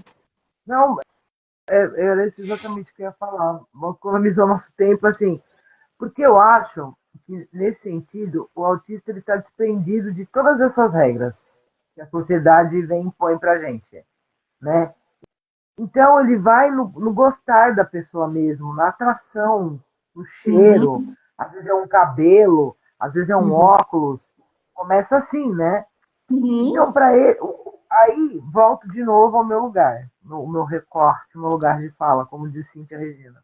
Não, era isso exatamente o que eu ia falar. Economizou nosso tempo, assim, porque eu acho que, nesse sentido, o autista está desprendido de todas essas regras que a sociedade vem impõe para a gente, né? Então, ele vai no gostar da pessoa mesmo, na atração, no cheiro, Uhum, às vezes é um cabelo, às vezes é um Uhum. óculos, começa assim, né? Então, uhum, para ele, aí volto de novo ao meu lugar, no meu recorte, no meu lugar de fala, como disse Cíntia Regina.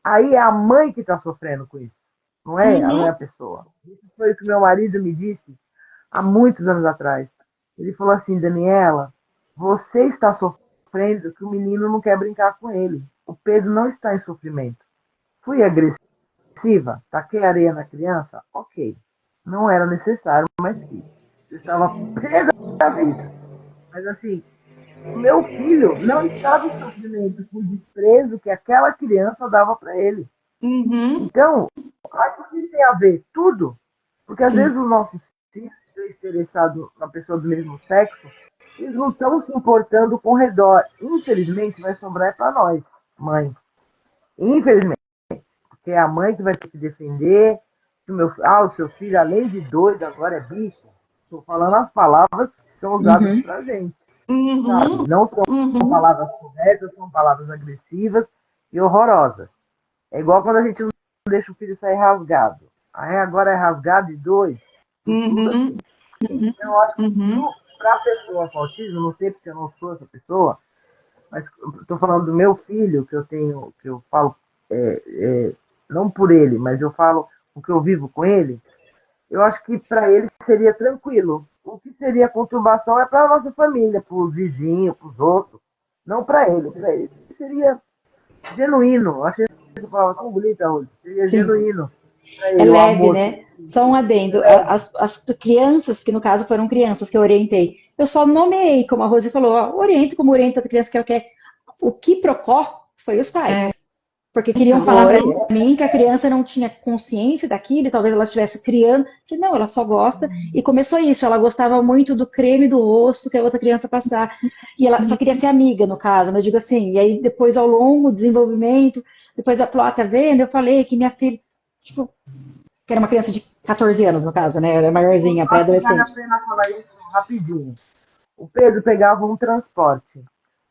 Aí é a mãe que está sofrendo com isso, não é a uhum, pessoa. Isso foi o que meu marido me disse há muitos anos atrás. Ele falou assim, Daniela, você está sofrendo que o menino não quer brincar com ele. O Pedro não está em sofrimento. Fui agressiva, taquei areia na criança? Ok. Não era necessário, mas fiz. Eu estava pé da vida. Mas assim, o meu filho não estava em sofrimento por desprezo que aquela criança dava para ele. uhum, Então, acho que tem a ver tudo, porque às vezes Sim. os nossos filhos estão interessados na pessoa do mesmo sexo Eles não estão se importando com o redor. Infelizmente, vai sobrar para nós, mãe. Infelizmente, porque é a mãe que vai ter que defender. O seu filho, além de doido, agora é bicho. Estou falando as palavras que são usadas Uhum, para gente, sabe? Uhum, Não são uhum. palavras corretas, são palavras agressivas e horrorosas. É igual quando a gente não deixa o filho sair rasgado. Aí agora é rasgado e doido. Tudo Uhum, assim. uhum, Então, eu acho que uhum, para a pessoa com autismo, não sei porque eu não sou essa pessoa, mas estou falando do meu filho, que eu tenho, que eu falo, não por ele, mas eu falo o que eu vivo com ele, eu acho que para ele seria tranquilo. O que seria conturbação é para a nossa família, para os vizinhos, para os outros, não para ele. Para ele seria genuíno. Eu achei essa palavra tão bonita, Rose. Seria sim. genuíno para É ele o leve, amor que né? ele Só um sentiu. adendo. Leve. As crianças, que no caso foram crianças que eu orientei, eu só nomeei, como a Rose falou, ó, oriento como orienta a criança que ela quer. O que procó foi os é, pais. Porque queriam então, falar para Foi. mim que a criança não tinha consciência daquilo, talvez ela estivesse criando. Eu falei, não, ela só gosta. E começou isso, ela gostava muito do creme do rosto que a outra criança passar. E ela só queria ser amiga, no caso, mas eu digo assim, e aí depois ao longo do desenvolvimento, depois ela falou, ah, tá vendo? Eu falei que minha filha, tipo, que era uma criança de 14 anos, no caso, né? Era maiorzinha, Acho que vale a pré-adolescente. pena falar isso rapidinho. O Pedro pegava um transporte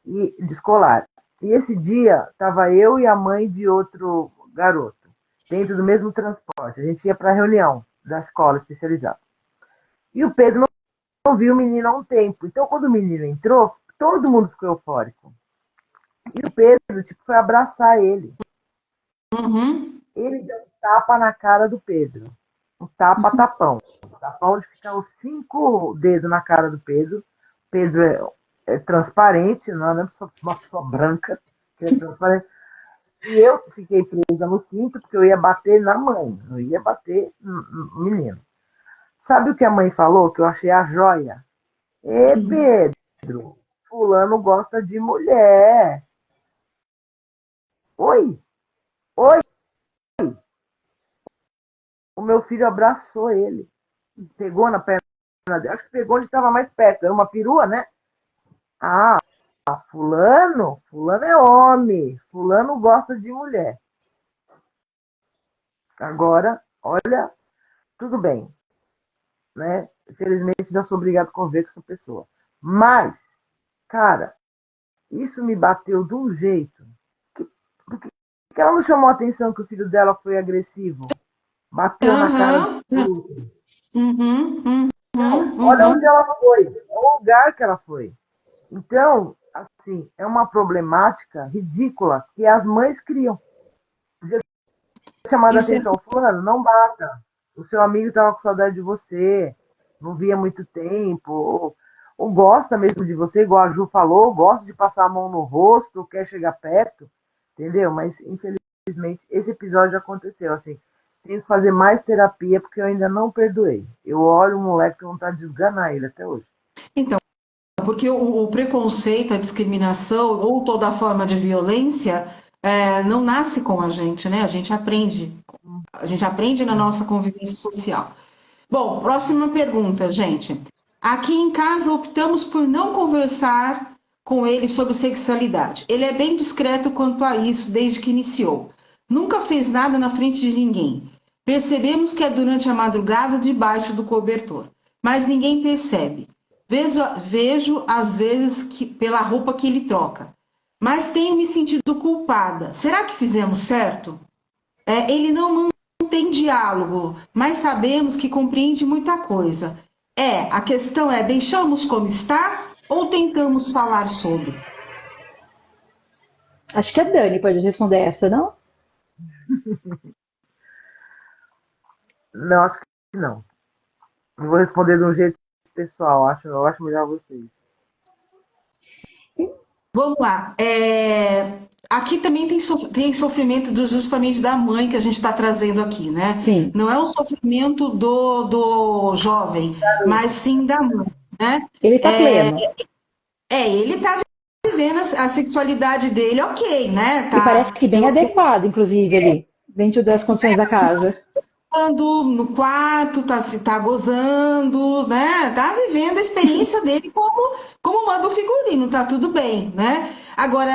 de escolar. E esse dia estava eu e a mãe de outro garoto dentro do mesmo transporte. A gente ia para a reunião da escola especializada. E o Pedro não viu o menino há um tempo. Então, quando o menino entrou, todo mundo ficou eufórico. E o Pedro tipo, foi abraçar ele. uhum. Ele deu um tapa na cara do Pedro. Um tapa-tapão. Um tapão de ficar os 5 dedos na cara do Pedro. Pedro é transparente, não é uma pessoa branca, que é transparente. E eu fiquei presa no cinto, porque eu ia bater na mãe, não ia bater no menino. Sabe o que a mãe falou, que eu achei a joia? Ê, Pedro, fulano gosta de mulher. Oi, oi. O meu filho abraçou ele, pegou na perna dele, acho que pegou onde estava mais perto, era uma perua, né? Ah, fulano é homem, fulano gosta de mulher. Agora, olha, tudo bem, né? Infelizmente, já sou obrigado a conviver com essa pessoa. Mas, cara, isso me bateu de um jeito. Que, porque ela não chamou a atenção que o filho dela foi agressivo? Bateu na cara do Aham, outro. uhum, uhum, Não, olha onde uhum. ela foi, o lugar que ela foi. Então, assim, é uma problemática ridícula que as mães criam. Chamada a Isso é. atenção, fulano, não bata. O seu amigo estava com saudade de você, não via muito tempo, ou gosta mesmo de você, igual a Ju falou, gosta de passar a mão no rosto, quer chegar perto, entendeu? Mas, infelizmente, esse episódio aconteceu, assim, tenho que fazer mais terapia porque eu ainda não perdoei. Eu olho o moleque com vontade de esganar ele até hoje. Então, porque o preconceito, a discriminação ou toda forma de violência não nasce com a gente, né? A gente aprende. A gente aprende na Sim. nossa convivência social. Bom, próxima pergunta, gente. Aqui em casa optamos por não conversar com ele sobre sexualidade. Ele é bem discreto quanto a isso desde que iniciou. Nunca fez nada na frente de ninguém. Percebemos que é durante a madrugada debaixo do cobertor, mas ninguém percebe. Vejo às vezes que, pela roupa que ele troca, mas tenho me sentido culpada. Será que fizemos certo? Ele não mantém diálogo, mas sabemos que compreende muita coisa. A questão é, deixamos como está ou tentamos falar sobre? Acho que a Dani pode responder essa, não? Não, acho que não. Eu vou responder de um jeito pessoal, eu acho melhor vocês. Vamos lá. Aqui também tem sofrimento justamente da mãe que a gente está trazendo aqui, né? Sim. Não é o sofrimento do jovem, mas sim da mãe, né? Ele tá pleno. Ele está vivendo a sexualidade dele, ok, né? E parece Tá, que bem pelo que adequado, inclusive, ali, dentro das condições da casa. brincando no quarto, tá gozando, né? Tá vivendo a experiência dele como manda o figurino, tá tudo bem, né? Agora,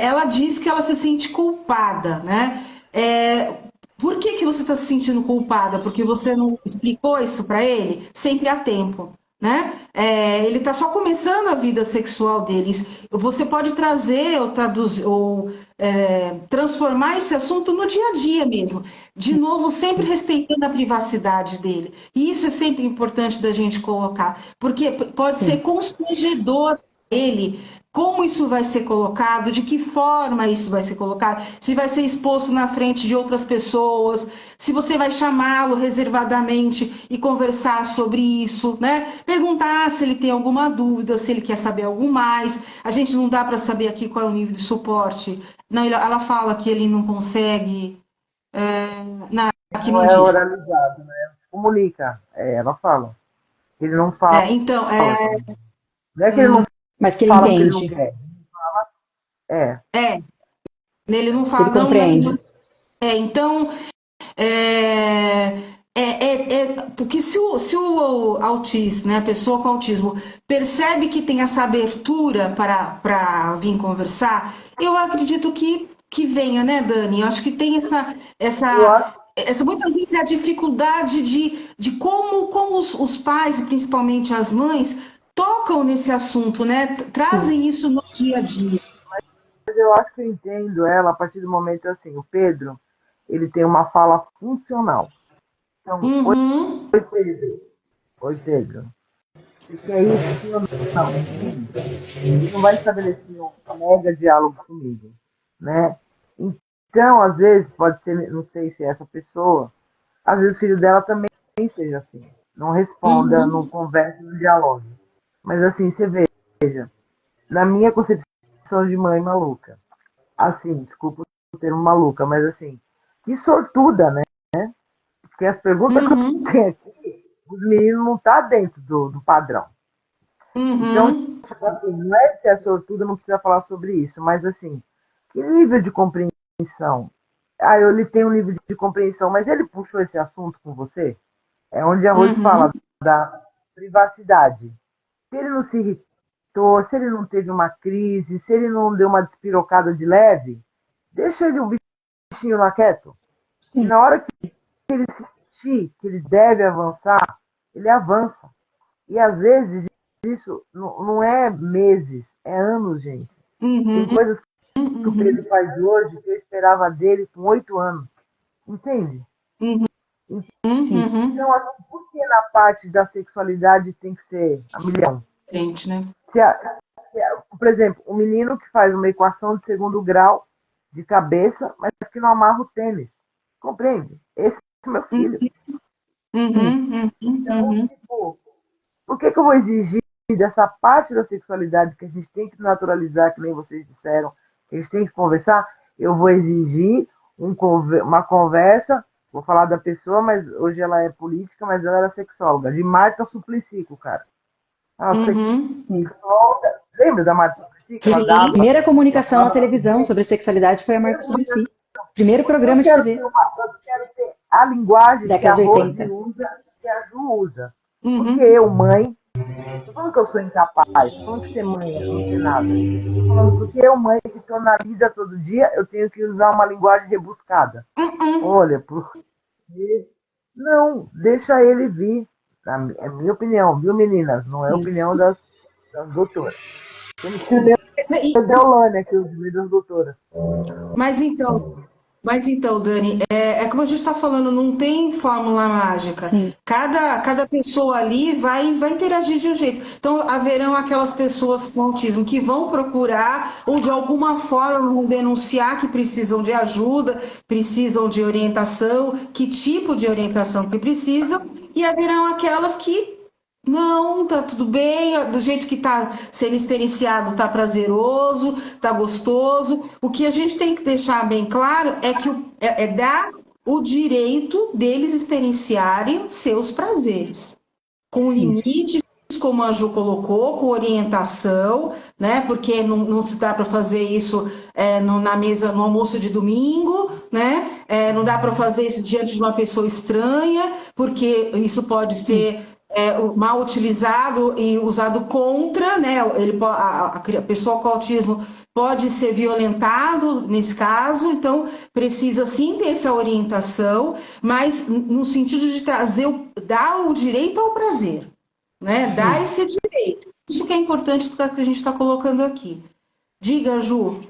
ela diz que ela se sente culpada, né? Por que que você está se sentindo culpada? Porque você não explicou isso para ele? Sempre há tempo, né? Ele está só começando a vida sexual dele. Você pode trazer ou traduzir ou transformar esse assunto no dia a dia mesmo. De novo, sempre respeitando a privacidade dele. E isso é sempre importante da gente colocar, porque pode ser Sim. constrangedor ele, como isso vai ser colocado, de que forma isso vai ser colocado, se vai ser exposto na frente de outras pessoas, se você vai chamá-lo reservadamente e conversar sobre isso, né? Perguntar se ele tem alguma dúvida, se ele quer saber algo mais. A gente não dá para saber aqui qual é o nível de suporte. Não, ela fala que ele não consegue, aqui Não não é diz. oralizado, né? Comunica. Ela fala. Ele não fala. Então, Não é que ele não Mas que ele fala porque ele não entende, quer. É. ele não que ele fala, não, compreende. então, porque se o autista, né, a pessoa com autismo, percebe que tem essa abertura para vir conversar, eu acredito que venha, né, Dani? Eu acho que tem Eu acho muitas vezes é a dificuldade de como os pais, e principalmente as mães, tocam nesse assunto, né? Sim. Trazem isso no dia a dia. eu acho que eu entendo ela a partir do momento assim, o Pedro, ele tem uma fala funcional. Então, Uhum, oi Pedro, oi Pedro, você quer isso sim ou não? Sim. Ele não vai estabelecer um mega diálogo comigo, né? Então, às vezes, pode ser, não sei se é essa pessoa, às vezes o filho dela também seja assim. Não responda, não uhum, converse, não dialogue. Mas assim, você veja, na minha concepção de mãe maluca, assim, desculpa o termo maluca, mas assim, que sortuda, né? Porque as perguntas que eu uhum, tenho aqui, os meninos não tá dentro do padrão. Então, uhum, assim, não é se é sortuda, não precisa falar sobre isso, mas assim, que nível de compreensão? Ah, eu lhe tenho um nível de compreensão, mas ele puxou esse assunto com você? É onde a Rose uhum, fala da privacidade. Se ele não se irritou, se ele não teve uma crise, se ele não deu uma despirocada de leve, deixa ele o bichinho lá quieto. E Sim. na hora que ele sentir que ele deve avançar, ele avança. E às vezes isso não é meses, é anos, gente. Tem uhum, coisas que o uhum, Pedro faz hoje que eu esperava dele com 8 anos. Entende? uhum, Sim. uhum. Então, assim, por que na parte da sexualidade tem que ser a milhão? Gente, né? Por exemplo, um menino que faz uma equação de segundo grau de cabeça, mas que não amarra o tênis. Compreende? Esse é meu filho. Sim. Uhum, uhum, Então, uhum, tipo, por que eu vou exigir dessa parte da sexualidade que a gente tem que naturalizar, que nem vocês disseram, que a gente tem que conversar? Eu vou exigir uma conversa, vou falar da pessoa, mas hoje ela é política, mas ela era sexóloga, de Marta Suplicy, cara. Ela uhum. Sim. sexóloga, lembra da Marta Suplicy que ela Sim. dava? Primeira Ela comunicação na falava sobre televisão gênero? sobre sexualidade foi a Marta Suplicy. Primeiro Eu programa de quero ter TV, a linguagem que década a de Rose 80. usa, que a Ju usa. Porque Uhum, eu, mãe, tô falando que eu sou incapaz, tô falando que ser mãe é não ser nada. Tô falando porque eu, mãe, que estou na vida todo dia, eu tenho que usar uma linguagem rebuscada. uhum. Olha, porque. Não, deixa ele vir. É minha opinião, viu, meninas? Não é a Sim. opinião das doutoras. Temos que ver a Deolane aqui, os meus das doutoras. Mas então, Dani, como a gente está falando, não tem fórmula mágica. Sim. Cada pessoa ali vai interagir de um jeito. Então, haverão aquelas pessoas com autismo que vão procurar ou de alguma forma vão denunciar que precisam de ajuda, precisam de orientação, que tipo de orientação que precisam, e haverão aquelas que não, tá tudo bem, do jeito que tá sendo experienciado, tá prazeroso, tá gostoso. O que a gente tem que deixar bem claro é que é dar o direito deles experienciarem seus prazeres, com Isso. limites, como a Ju colocou, com orientação, né? Porque não se dá para fazer isso na mesa, no almoço de domingo, né? Não dá para fazer isso diante de uma pessoa estranha, porque isso pode ser mal utilizado e usado contra, né? A pessoa com autismo pode ser violentado nesse caso, então precisa sim ter essa orientação, mas no sentido de dar o direito ao prazer, né? Dar esse direito. Isso que é importante do que a gente está colocando aqui. Diga, Ju.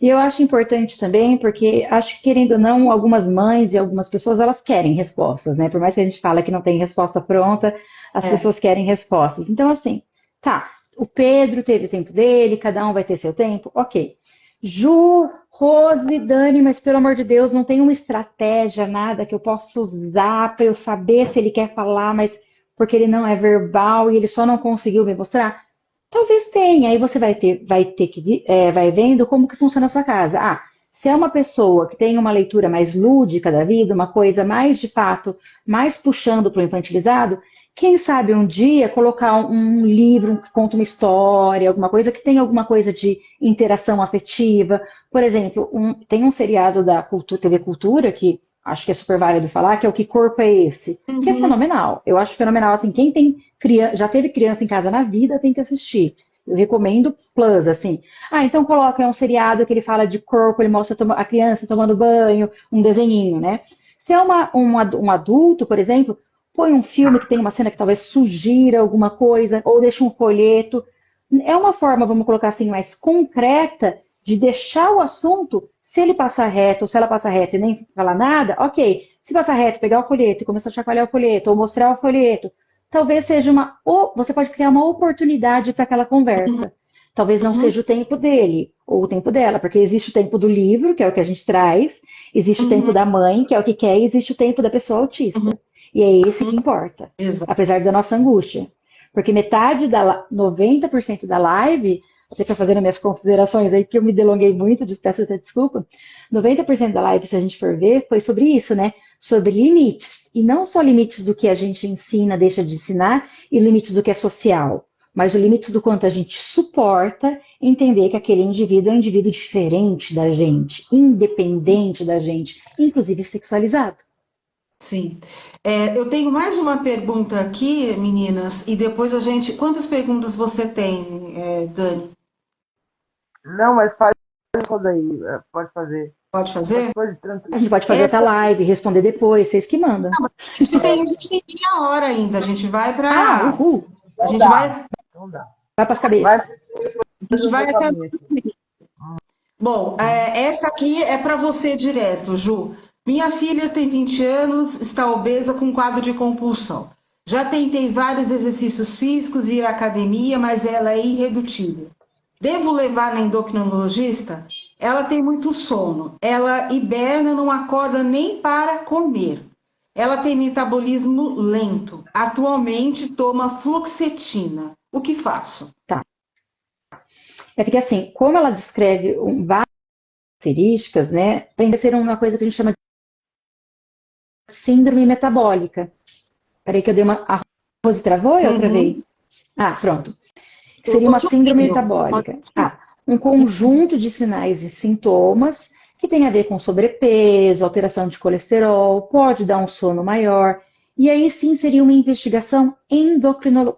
E eu acho importante também, porque acho que, querendo ou não, algumas mães e algumas pessoas, elas querem respostas, né? Por mais que a gente fale que não tem resposta pronta, as pessoas querem respostas. Então, assim, tá, o Pedro teve o tempo dele, cada um vai ter seu tempo, ok. Ju, Rose, Dani, mas pelo amor de Deus, não tem uma estratégia, nada que eu possa usar para eu saber se ele quer falar, mas porque ele não é verbal e ele só não conseguiu me mostrar? Talvez tenha, aí você vai ter que vai vendo como que funciona a sua casa. Ah, se é uma pessoa que tem uma leitura mais lúdica da vida, uma coisa mais de fato, mais puxando para o infantilizado, quem sabe um dia colocar um livro que conta uma história, alguma coisa que tenha alguma coisa de interação afetiva. Por exemplo, tem um seriado da TV Cultura que acho que é super válido falar, que é o Que Corpo é Esse? Que é fenomenal. Eu acho fenomenal, assim, quem já teve criança em casa na vida tem que assistir. Eu recomendo Plus, assim. Ah, então coloca um seriado que ele fala de corpo, ele mostra a criança tomando banho, um desenhinho, né? Se é um adulto, por exemplo, põe um filme que tem uma cena que talvez sugira alguma coisa, ou deixa um folheto. É uma forma, vamos colocar assim, mais concreta de deixar o assunto, se ele passar reto ou se ela passar reto e nem falar nada, ok. Se passar reto, pegar o folheto e começar a chacoalhar o folheto ou mostrar o folheto, talvez seja você pode criar uma oportunidade para aquela conversa. Talvez não seja o tempo dele ou o tempo dela, porque existe o tempo do livro, que é o que a gente traz, existe o tempo da mãe, que é o que quer, e existe o tempo da pessoa autista. E é esse que importa, apesar da nossa angústia. Porque 90% da live, até para fazer as minhas considerações aí, que eu me delonguei muito, peço até desculpa, 90% da live, se a gente for ver, foi sobre isso, né? Sobre limites. E não só limites do que a gente ensina, deixa de ensinar, e limites do que é social, mas os limites do quanto a gente suporta entender que aquele indivíduo é um indivíduo diferente da gente, independente da gente, inclusive sexualizado. Sim. Eu tenho mais uma pergunta aqui, meninas, e depois a gente. Quantas perguntas você tem, Dani? Não, mas faz isso daí, pode fazer. Pode fazer? A gente pode fazer outra live, responder depois, vocês que mandam. Não, a gente tem meia hora ainda, a gente vai para. Ah, uhul! A gente vai. Não dá. Vai para as cabeças. A gente vai até. Bom, essa aqui é para você direto, Ju. Minha filha tem 20 anos, está obesa com quadro de compulsão. Já tentei vários exercícios físicos e ir à academia, mas ela é irredutível. Devo levar na endocrinologista? Ela tem muito sono. Ela hiberna, não acorda nem para comer. Ela tem metabolismo lento. Atualmente toma fluoxetina. O que faço? Tá. É porque assim, como ela descreve várias características, né, tem que ser uma coisa que a gente chama de síndrome metabólica. Peraí que eu dei uma... A Rose travou ou eu travei? Ah, pronto. Seria uma síndrome metabólica. Um conjunto de sinais e sintomas que tem a ver com sobrepeso, alteração de colesterol, pode dar um sono maior. E aí sim seria uma investigação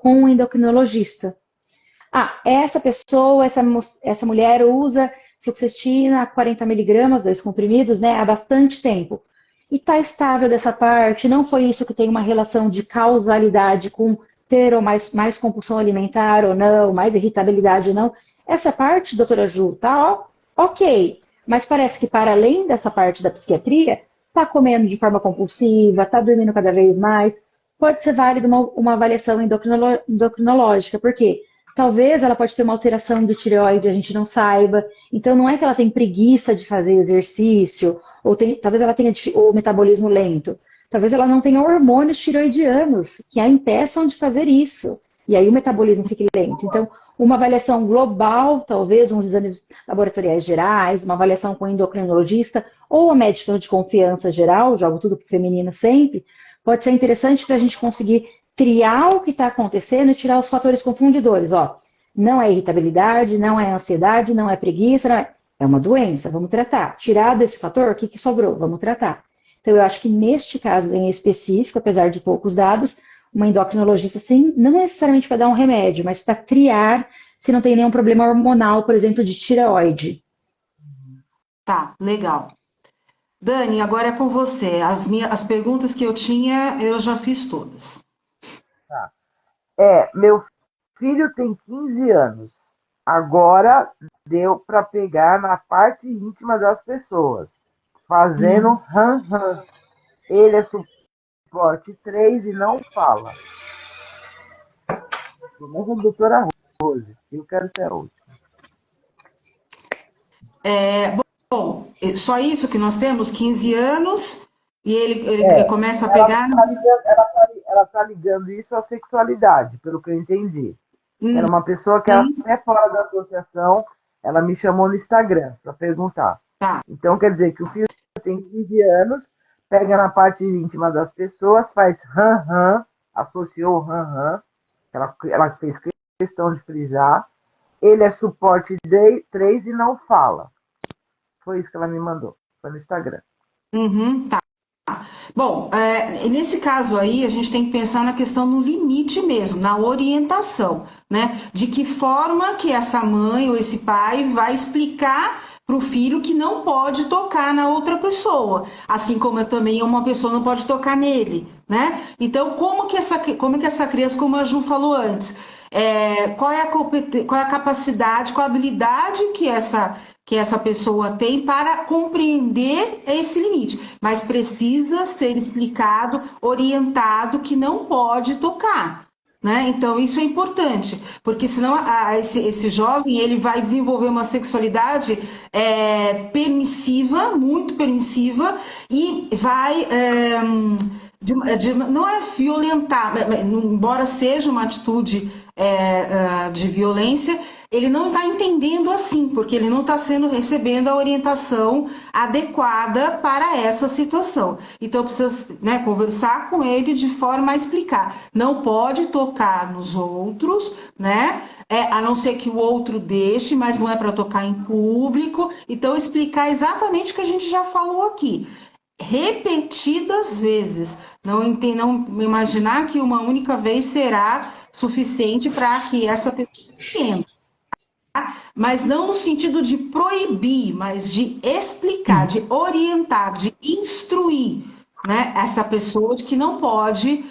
com um endocrinologista. Essa pessoa, essa mulher usa fluoxetina, 40 miligramas, 2 comprimidos, né, há bastante tempo. E está estável dessa parte, não foi isso que tem uma relação de causalidade com ter ou mais compulsão alimentar ou não, mais irritabilidade ou não. Essa parte, doutora Ju, tá ok, mas parece que para além dessa parte da psiquiatria, está comendo de forma compulsiva, está dormindo cada vez mais, pode ser válida uma avaliação endocrinológica, porque talvez ela pode ter uma alteração do tireoide, a gente não saiba, então não é que ela tem preguiça de fazer exercício, talvez ela tenha o metabolismo lento. Talvez ela não tenha hormônios tiroidianos que a impeçam de fazer isso. E aí o metabolismo fique lento. Então, uma avaliação global, talvez uns exames laboratoriais gerais, uma avaliação com endocrinologista ou a médica de confiança geral, jogo tudo para o feminino sempre, pode ser interessante para a gente conseguir triar o que está acontecendo e tirar os fatores confundidores. Não é irritabilidade, não é ansiedade, não é preguiça, É uma doença, vamos tratar. Tirado esse fator, o que, que sobrou? Vamos tratar. Então, eu acho que neste caso em específico, apesar de poucos dados, uma endocrinologista, sim, não necessariamente vai dar um remédio, mas para triar se não tem nenhum problema hormonal, por exemplo, de tireoide. Tá, legal. Dani, agora é com você. As perguntas que eu tinha, eu já fiz todas. Tá. Meu filho tem 15 anos. Agora deu para pegar na parte íntima das pessoas, fazendo Hum. ram-ram. Ele é suporte 3 e não fala. Começa a doutora Rose. Eu quero ser a última. Bom, só isso que nós temos, 15 anos, e ele É, começa a ela pegar. está ligando, ligando isso à sexualidade, pelo que eu entendi. Era uma pessoa que Uhum, até fora da associação, ela me chamou no Instagram para perguntar. tá. Então, quer dizer que o filho tem 15 anos, pega na parte íntima das pessoas, faz ram-ram, associou o ram-ram, ela fez questão de frisar. Ele é suporte 3 e não fala. Foi isso que ela me mandou. Foi no Instagram. Uhum, tá. Bom, nesse caso aí, a gente tem que pensar na questão do limite mesmo, na orientação, né? De que forma que essa mãe ou esse pai vai explicar para o filho que não pode tocar na outra pessoa, assim como também uma pessoa não pode tocar nele, né? Então, como que essa criança, como a Ju falou antes, qual é a capacidade, qual a habilidade que essa pessoa tem para compreender esse limite, mas precisa ser explicado, orientado que não pode tocar. Né? Então isso é importante, porque senão esse jovem ele vai desenvolver uma sexualidade permissiva, muito permissiva, e vai não é violentar, embora seja uma atitude de violência, ele não está entendendo assim, porque ele não está recebendo a orientação adequada para essa situação. Então precisa, né, conversar com ele de forma a explicar. Não pode tocar nos outros, né? A não ser que o outro deixe, mas não é para tocar em público. Então explicar exatamente o que a gente já falou aqui. Repetidas vezes, não imaginar que uma única vez será suficiente para que essa pessoa entenda, mas não no sentido de proibir, mas de explicar, de orientar, de instruir, né, essa pessoa de que não pode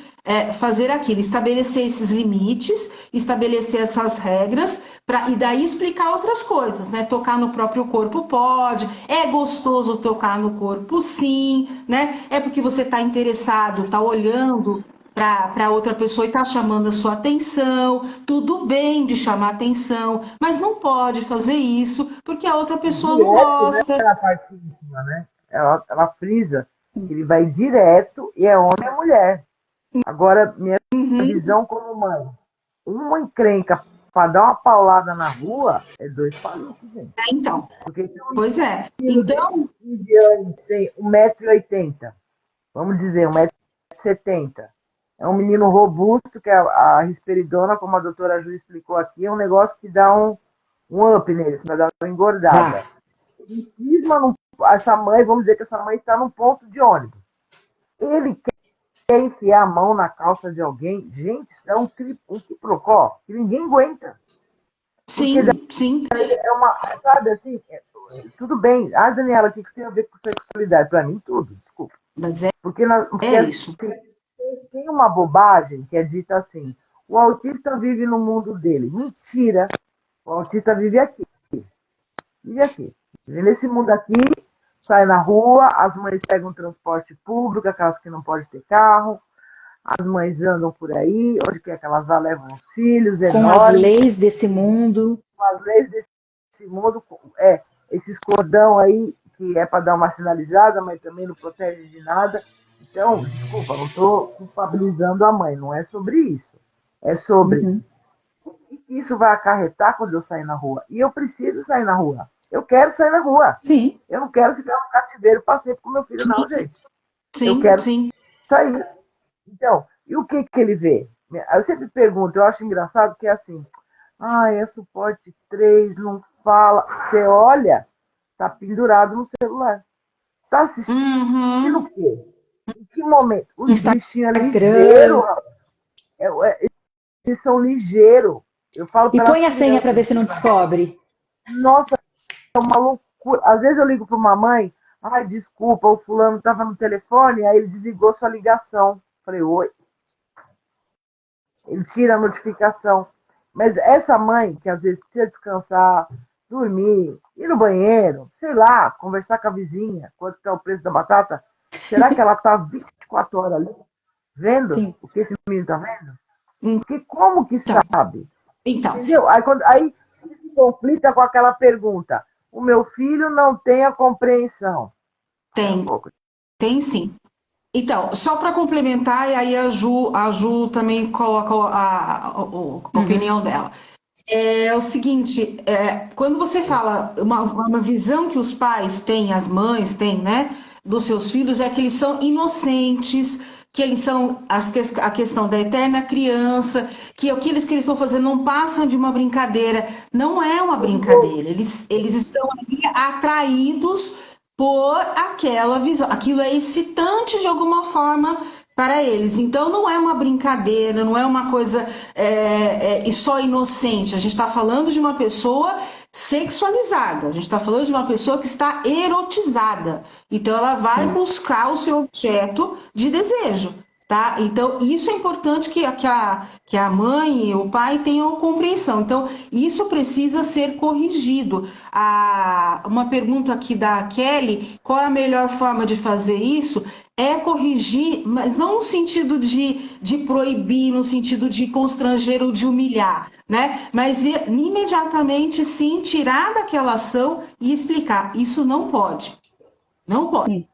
fazer aquilo, estabelecer esses limites, estabelecer essas regras, e daí explicar outras coisas, né? Tocar no próprio corpo pode, é gostoso tocar no corpo sim, né? É porque você está interessado, está olhando para outra pessoa e está chamando a sua atenção, tudo bem de chamar atenção, mas não pode fazer isso porque a outra pessoa não Direto, né, gosta. na parte íntima, né? Ela frisa que ele vai direto e é homem ou mulher. Agora, minha Uhum. visão como mãe, uma encrenca para dar uma paulada na rua é dois palitos, gente. Então, Porque se um pois é. menino de Então, 15 anos tem 1,80 m, vamos dizer, 1,70 m, é um menino robusto, que a risperidona, como a doutora Ju explicou aqui, é um negócio que dá um up nele, vai dar uma Dá. engordada. Ele cisma essa mãe, vamos dizer que essa mãe está num ponto de ônibus. Ele quer enfiar a mão na calça de alguém, gente, isso é um quiprocó que ninguém aguenta. Porque sim, sim, é uma, sabe assim, tudo bem. Ah, Daniela, o que isso tem a ver com sexualidade? Para mim, tudo, desculpa. mas Porque é assim, isso. tem uma bobagem que é dita assim: o autista vive no mundo dele. Mentira! O autista vive aqui. Vive aqui. Vive nesse mundo aqui, sai na rua, as mães pegam transporte público, aquelas que não podem ter carro, as mães andam por aí, onde quer que elas vá, levam os filhos Com as enormes, leis desse mundo. com as leis desse mundo, esses cordão aí, que é para dar uma sinalizada, mas também não protege de nada. Então, desculpa, não estou culpabilizando a mãe, não é sobre isso. É sobre Uhum. o que isso vai acarretar quando eu sair na rua. E eu preciso sair na rua. Eu quero sair na rua. Sim. Eu não quero ficar no cativeiro para sempre com meu filho, não, gente. Eu Sim, quero sim. sair. Então, e o que ele vê? Eu sempre pergunto, eu acho engraçado que é assim, é suporte 3 não fala. Você olha, Está pendurado no celular. Está assistindo o quê? Em que momento? Os bichinhos é ligeiro, eles são ligeiros. Eu falo E para põe a as senha para ver crianças. se não descobre. Nossa, é uma loucura. Às vezes eu ligo para uma mãe, ai, desculpa, o fulano estava no telefone, aí ele desligou sua ligação. Falei, oi. Ele tira a notificação. Mas essa mãe, que às vezes precisa descansar, dormir, ir no banheiro, sei lá, conversar com a vizinha, quanto está o preço da batata, será que ela está 24 horas ali, vendo Sim. o que esse menino está vendo? Porque como que Então, sabe? então, Entendeu? Aí se conflita com aquela pergunta. O meu filho não tem a compreensão. tem, tem sim. Então, só para complementar, e aí a Ju também coloca a opinião dela. É o seguinte, quando você fala uma visão que os pais têm, as mães têm, né, dos seus filhos, é que eles são inocentes, que eles são a questão da eterna criança, que o que eles estão fazendo não passam de uma brincadeira. Não é uma brincadeira, eles estão ali atraídos por aquela visão. Aquilo é excitante de alguma forma para eles. Então não é uma brincadeira, não é uma coisa só inocente. A gente está falando de uma pessoa sexualizada, a gente está falando de uma pessoa que está erotizada. Então ela vai buscar o seu objeto de desejo. Tá? Então, isso é importante que a mãe e o pai tenham compreensão. Então, isso precisa ser corrigido. Uma pergunta aqui da Kelly: qual é a melhor forma de fazer isso? É corrigir, mas não no sentido de proibir, no sentido de constranger ou de humilhar, né? Mas imediatamente sim tirar daquela ação e explicar: isso não pode, não pode, Sim.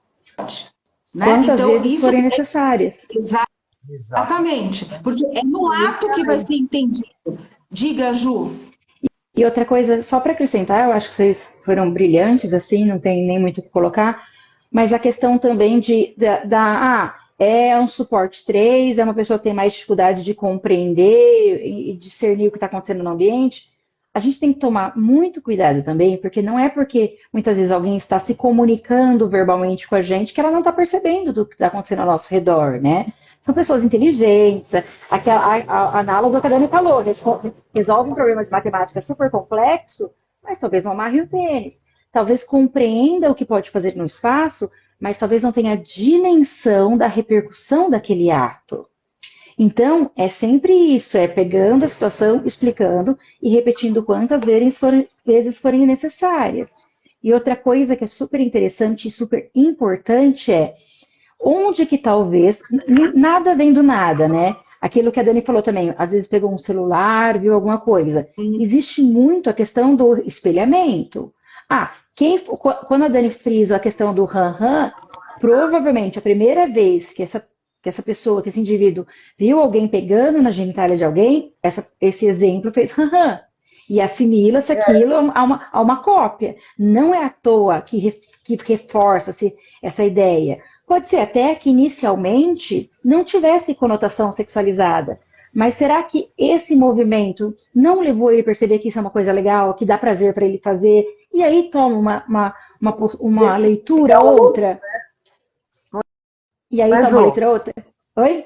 né? Quantas Então, vezes isso forem necessárias. Exato. exatamente, porque é no ato que vai ser entendido. Diga, Ju. E outra coisa, só para acrescentar, eu acho que vocês foram brilhantes, assim, não tem nem muito o que colocar, mas a questão também é um suporte 3, é uma pessoa que tem mais dificuldade de compreender e discernir o que está acontecendo no ambiente. A gente tem que tomar muito cuidado também, porque não é porque muitas vezes alguém está se comunicando verbalmente com a gente que ela não está percebendo do que está acontecendo ao nosso redor, né? São pessoas inteligentes, análogo ao que a Dani falou, resolve um problema de matemática super complexo, mas talvez não amarre o tênis. Talvez compreenda o que pode fazer no espaço, mas talvez não tenha a dimensão da repercussão daquele ato. Então, é sempre isso, é pegando a situação, explicando e repetindo quantas vezes forem necessárias. E outra coisa que é super interessante e super importante é onde que talvez, nada vem do nada, né? Aquilo que a Dani falou também, às vezes pegou um celular, viu alguma coisa. Existe muito a questão do espelhamento. Quando a Dani frisa a questão do ran-ran, provavelmente a primeira vez que essa pessoa, que esse indivíduo viu alguém pegando na genitália de alguém, esse exemplo fez ran-ran. E assimila-se aquilo a uma cópia. Não é à toa que reforça essa ideia. Pode ser até que inicialmente não tivesse conotação sexualizada, mas será que esse movimento não levou ele a perceber que isso é uma coisa legal, que dá prazer para ele fazer, e aí toma uma leitura outra? E aí toma uma leitura outra? Oi?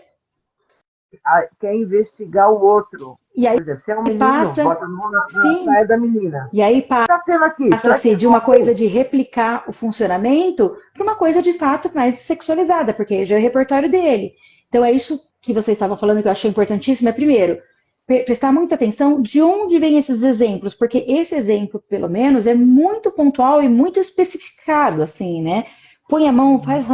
Quer investigar o outro. E aí Por exemplo, se é um menino, passa, bota a mão na sim, saia da menina. e aí O que tá tendo aqui? passa-se de uma coisa de replicar o funcionamento para uma coisa de fato mais sexualizada, porque já é o repertório dele. Então é isso que vocês estavam falando que eu achei importantíssimo. Primeiro, prestar muita atenção de onde vêm esses exemplos, porque esse exemplo, pelo menos, é muito pontual e muito especificado, assim, né? Põe a mão, faz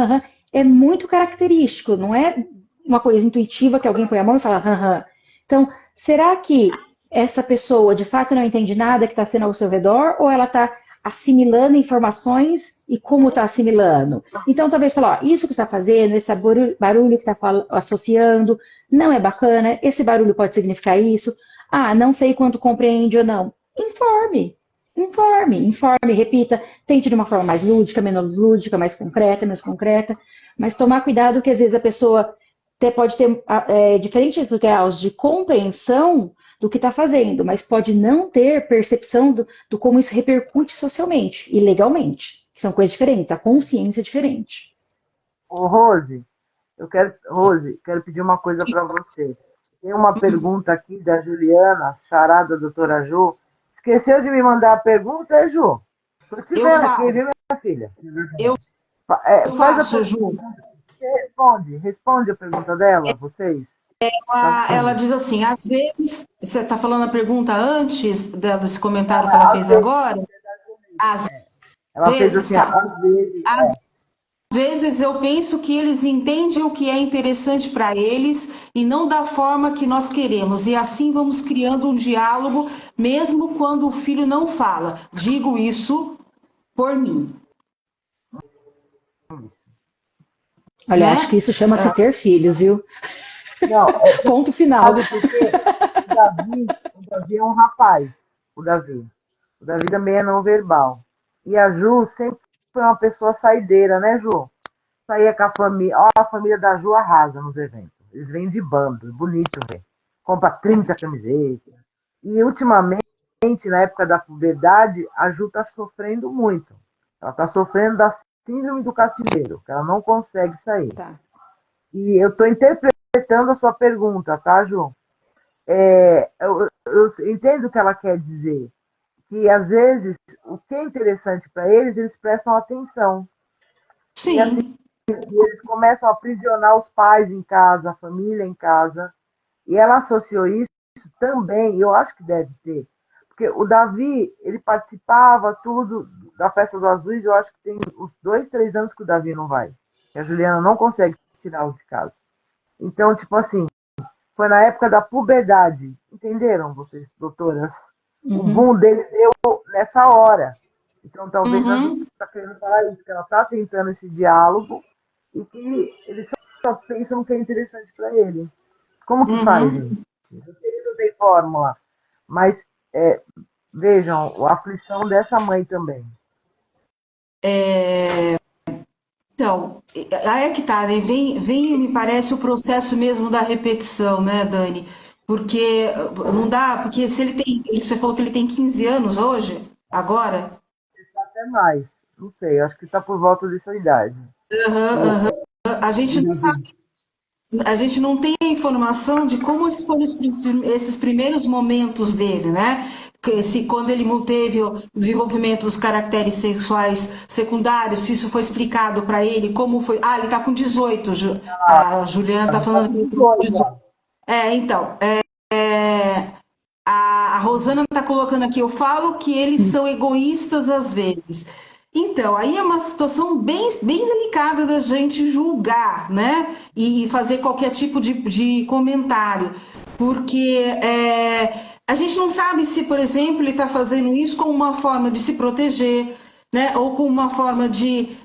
é muito característico, não é uma coisa intuitiva que alguém põe a mão e fala Então, será que essa pessoa de fato não entende nada que está sendo ao seu redor, ou ela está assimilando informações e como está assimilando? Então, talvez falar, isso que está fazendo, esse barulho que está associando, não é bacana, esse barulho pode significar isso, não sei quanto compreende ou não. Informe, repita, tente de uma forma mais lúdica, menos lúdica, mais concreta, menos concreta, mas tomar cuidado que às vezes a pessoa pode ter diferentes graus de compreensão do que está fazendo, mas pode não ter percepção do como isso repercute socialmente e legalmente, que são coisas diferentes, a consciência é diferente. Ô, Rose, quero pedir uma coisa para você. Tem uma pergunta aqui da Juliana, charada doutora Ju. Esqueceu de me mandar a pergunta, Ju? Tô te Eu vendo aqui, falo, viu, minha filha? eu Faz a faço, Ju. pergunta. Você responde a pergunta dela, vocês. Tá Ela assistindo. diz assim, às vezes, você está falando a pergunta antes desse comentário que ela Às fez vezes, agora, às ela fez vezes, assim, tá. às vezes. Às vezes eu penso que eles entendem o que é interessante para eles e não da forma que nós queremos. E assim vamos criando um diálogo, mesmo quando o filho não fala. Digo isso por mim, Olha, acho que né? isso chama-se ter filhos, viu? Não, Ponto final. sabe por quê? O Davi é um rapaz, o Davi. O Davi também é não verbal. E a Ju sempre foi uma pessoa saideira, né, Ju? Saía com a família. Ó, a família da Ju arrasa nos eventos. Eles vêm de bando, é bonito ver. Compra 30 camisetas. E ultimamente, na época da puberdade, a Ju está sofrendo muito. Ela está sofrendo da síndrome do cativeiro, que ela não consegue sair. Tá. E eu estou interpretando a sua pergunta, tá, Ju? Eu entendo o que ela quer dizer, que às vezes o que é interessante para eles, eles prestam atenção. E assim, Sim, eles começam a aprisionar os pais em casa, a família em casa. E ela associou isso também, e eu acho que deve ter. Porque o Davi, ele participava tudo da Festa do Azuis, eu acho que tem uns 2, 3 anos que o Davi não vai. Que a Juliana não consegue tirá-lo de casa. Então, tipo assim, foi na época da puberdade. Entenderam vocês, doutoras? O Uhum. boom dele deu nessa hora. Então, talvez a Ju uhum, está querendo falar isso, que ela está tentando esse diálogo e que ele só pensa no que é interessante para ele. Como que faz, uhum. gente? Eu sei que não tem fórmula, mas é, vejam a aflição dessa mãe também. Então, aí é que tá, né? Vem, me parece, o processo mesmo da repetição, né, Dani? Porque não dá, porque se ele tem, você falou que ele tem 15 anos hoje, agora, Até mais. Não sei, acho que está por volta dessa idade. aham, O, aham. A gente não sabe, Davi. a gente não tem a informação de como foram esses primeiros momentos dele, né? Se quando ele teve o desenvolvimento dos caracteres sexuais secundários, se isso foi explicado para ele, como foi. Ah, ele está com 18, a Juliana está Tá falando com que ele tem 18 18. já. Então, a Rosana está colocando aqui, eu falo que eles são egoístas às vezes. Então, aí é uma situação bem delicada da gente julgar, né? E fazer qualquer tipo de comentário. Porque a gente não sabe se, por exemplo, ele está fazendo isso como uma forma de se proteger, né? Ou como uma forma de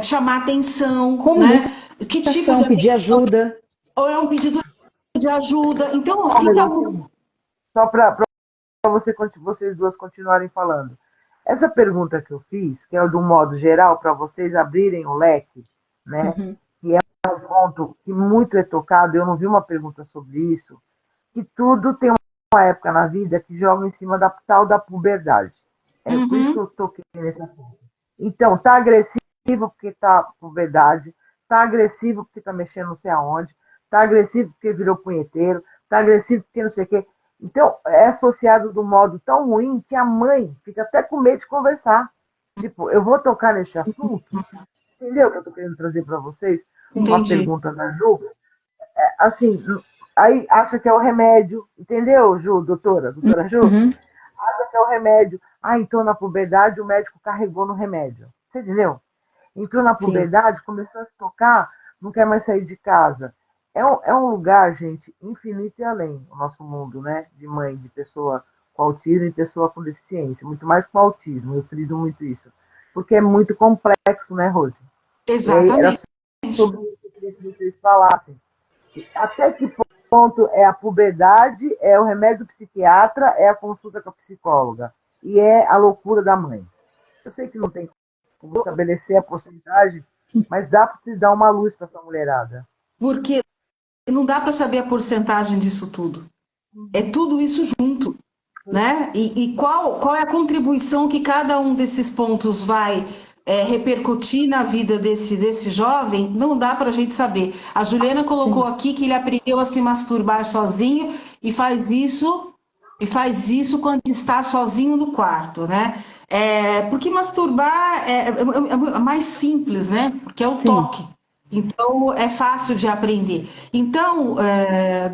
chamar atenção, né? Que tipo de Comunicação, pedir atenção? ajuda. Ou é um pedido de ajuda? Então, Só um fica. minutinho. Só para vocês duas continuarem falando. Essa pergunta que eu fiz, que é de um modo geral, para vocês abrirem o leque, né? Uhum. Que é um ponto que muito é tocado, eu não vi uma pergunta sobre isso, que tudo tem uma época na vida que joga em cima da tal da puberdade. É por isso que Uhum, eu toquei nesse ponto. Então, tá agressivo porque tá puberdade, tá agressivo porque tá mexendo não sei aonde, tá agressivo porque virou punheteiro, tá agressivo porque não sei o quê. Então, é associado de um modo tão ruim que a mãe fica até com medo de conversar. Tipo, eu vou tocar nesse assunto? Entendeu o que eu estou querendo trazer para vocês? Com a entendi. pergunta da Ju. Assim, aí acha que é o remédio. Entendeu, Ju, doutora? Doutora Ju? Uhum. Acha que é o remédio. Ah, entrou na puberdade, o médico carregou no remédio. Você entendeu? Entrou na Sim. puberdade, começou a se tocar, não quer mais sair de casa. É um lugar, gente, infinito e além, o nosso mundo, né? De mãe, de pessoa com autismo e pessoa com deficiência. Muito mais com autismo, eu friso muito isso. Porque é muito complexo, né, Rose? E aí era Exatamente. sobre isso que eu queria que vocês falassem. Até que ponto é a puberdade, é o remédio do psiquiatra, é a consulta com a psicóloga e é a loucura da mãe. Eu sei que não tem como estabelecer a porcentagem, mas dá para se dar uma luz para essa mulherada. Porque não dá para saber a porcentagem disso tudo. é tudo isso junto, né? E qual é a contribuição que cada um desses pontos vai repercutir na vida desse jovem? Não dá para a gente saber. A Juliana colocou Sim, aqui que ele aprendeu a se masturbar sozinho e faz isso quando está sozinho no quarto, né? Porque masturbar é mais simples, né? Porque é o sim, toque. Então, é fácil de aprender. Então,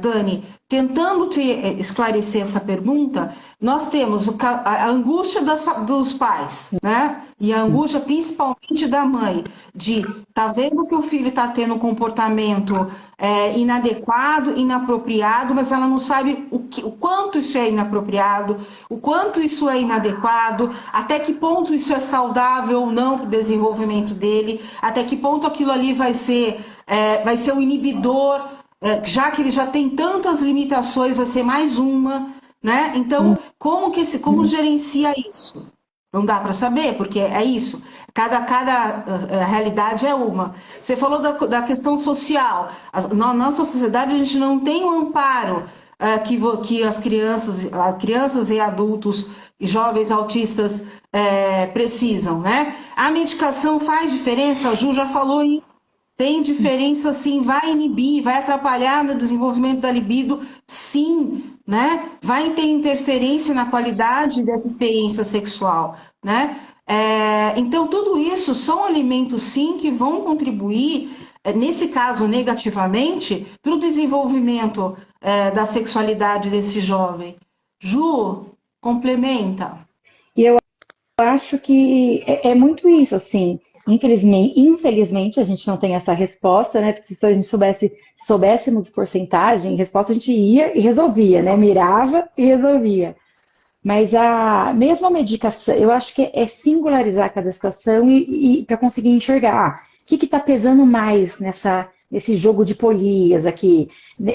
Dani, tentando te esclarecer essa pergunta, nós temos a angústia dos pais, né? E a sim. angústia principalmente da mãe, de tá vendo que o filho está tendo um comportamento inadequado, inapropriado, mas ela não sabe o quanto isso é inapropriado, o quanto isso é inadequado, até que ponto isso é saudável ou não para o desenvolvimento dele, até que ponto aquilo ali vai ser um inibidor, já que ele já tem tantas limitações, vai ser mais uma, né? Então, como gerencia isso? Não dá para saber, porque é isso. Cada realidade é uma. Você falou da questão social. Na nossa sociedade, a gente não tem o amparo que as crianças e adultos e jovens autistas precisam, né? A medicação faz diferença, a Ju já falou aí. Tem diferença, sim, vai inibir, vai atrapalhar no desenvolvimento da libido, sim, né? Vai ter interferência na qualidade dessa experiência sexual, né? Então, tudo isso são alimentos, sim, que vão contribuir, nesse caso, negativamente, para o desenvolvimento, da sexualidade desse jovem. Ju, complementa. E eu acho que é muito isso, assim. Infelizmente, a gente não tem essa resposta, né? Porque se a gente soubéssemos porcentagem, resposta a gente ia e resolvia, né? Mirava e resolvia. Mas mesmo a medicação, eu acho que é singularizar cada situação e para conseguir enxergar o que está pesando mais nesse jogo de polias aqui.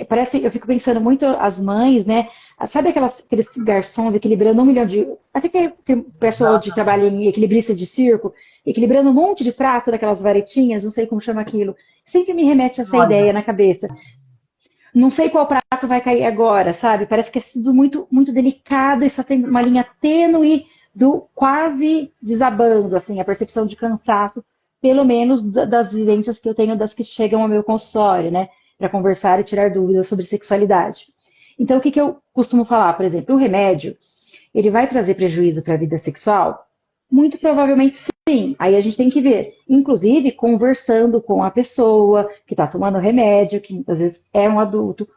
Parece, eu fico pensando muito as mães, né? Sabe aqueles garçons equilibrando 1 milhão de. Até que o pessoal de Exatamente. trabalho em equilibrista de circo, equilibrando um monte de prato daquelas varetinhas, não sei como chama aquilo. Sempre me remete a essa Olha, ideia na cabeça. Não sei qual prato vai cair agora, sabe? Parece que é tudo muito, muito delicado e só tem uma linha tênue do quase desabando, assim, a percepção de cansaço, pelo menos das vivências que eu tenho das que chegam ao meu consultório, né? Para conversar e tirar dúvidas sobre sexualidade. Então, o que eu costumo falar? Por exemplo, o remédio, ele vai trazer prejuízo para a vida sexual? Muito provavelmente sim. Aí a gente tem que ver, inclusive conversando com a pessoa que está tomando remédio, que muitas vezes é um adulto,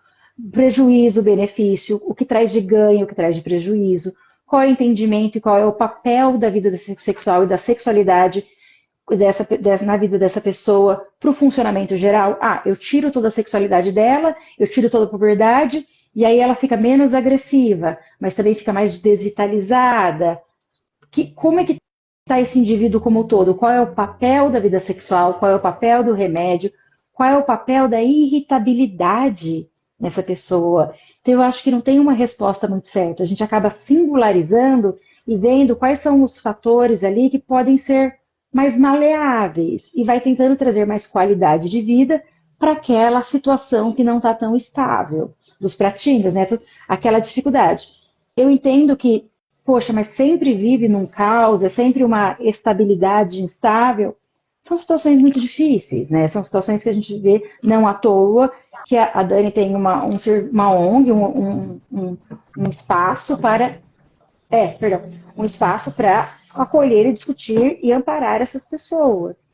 prejuízo, benefício, o que traz de ganho, o que traz de prejuízo, qual é o entendimento e qual é o papel da vida sexual e da sexualidade na vida dessa pessoa para o funcionamento geral. Eu tiro toda a sexualidade dela, eu tiro toda a puberdade, e aí ela fica menos agressiva, mas também fica mais desvitalizada. Como é que está esse indivíduo como um todo? Qual é o papel da vida sexual? Qual é o papel do remédio? Qual é o papel da irritabilidade nessa pessoa? Então, eu acho que não tem uma resposta muito certa. A gente acaba singularizando e vendo quais são os fatores ali que podem ser mais maleáveis e vai tentando trazer mais qualidade de vida para aquela situação que não está tão estável, dos pratinhos, né? Aquela dificuldade. Eu entendo que, poxa, mas sempre vive num caos, é sempre uma estabilidade instável. São situações muito difíceis, né? São situações que a gente vê não à toa, que a Dani tem uma ONG, um espaço para perdão, um espaço para acolher e discutir e amparar essas pessoas.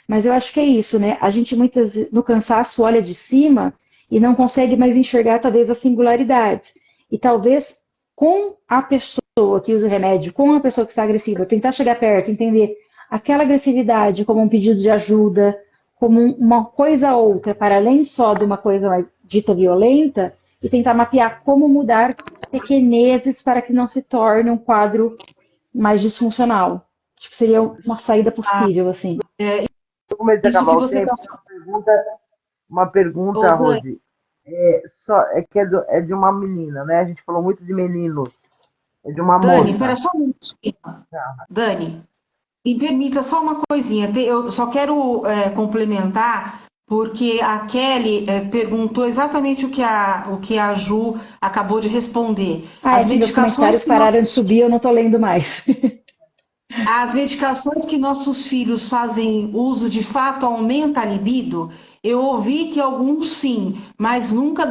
Mas eu acho que é isso, né? A gente muitas no cansaço olha de cima e não consegue mais enxergar talvez as singularidades. E talvez com a pessoa que usa o remédio, com a pessoa que está agressiva, tentar chegar perto, entender aquela agressividade como um pedido de ajuda, como uma coisa ou outra, para além só de uma coisa mais dita violenta, e tentar mapear como mudar pequenezes para que não se torne um quadro mais disfuncional. Acho que seria uma saída Ah, possível, assim. eu comecei a isso acabar que o você tempo. está Uma pergunta, falando, Dani. Rose. É de uma menina, né? A gente falou muito de meninos. É de uma Dani, espera moça. só um minutinho. Dani, me permita só uma coisinha. Eu só quero complementar porque a Kelly perguntou exatamente o que a Ju acabou de responder. Ah, é As que meus medicações comentários que pararam de nossos, subir, eu não tô lendo mais. as medicações que nossos filhos fazem uso de fato aumenta a libido? Eu ouvi que alguns sim, mas nunca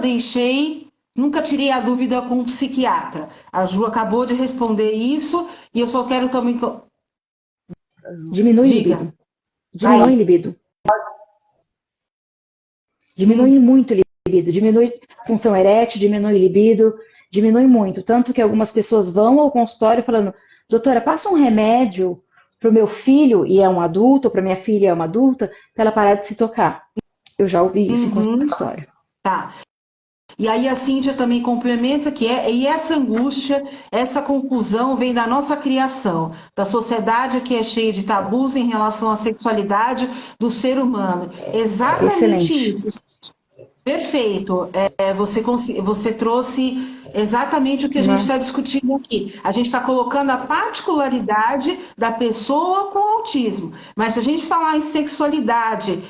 tirei a dúvida com um psiquiatra. A Ju acabou de responder isso e eu só quero também. Diminui Diga, libido. Diminui aí. libido. Diminui Hum, muito libido. Diminui função erétil, diminui libido, diminui muito. Tanto que algumas pessoas vão ao consultório falando, doutora, passa um remédio para o meu filho, e é um adulto, ou para minha filha, é uma adulta, para ela parar de se tocar. Eu já ouvi isso em uhum, consultório. tá. E aí a Cíntia também complementa e essa angústia, essa confusão vem da nossa criação, da sociedade que é cheia de tabus em relação à sexualidade do ser humano. Exatamente Excelente. isso. Perfeito. Você trouxe exatamente o que a gente Uma- está discutindo aqui. A gente está colocando a particularidade da pessoa com autismo. Mas se a gente falar em sexualidade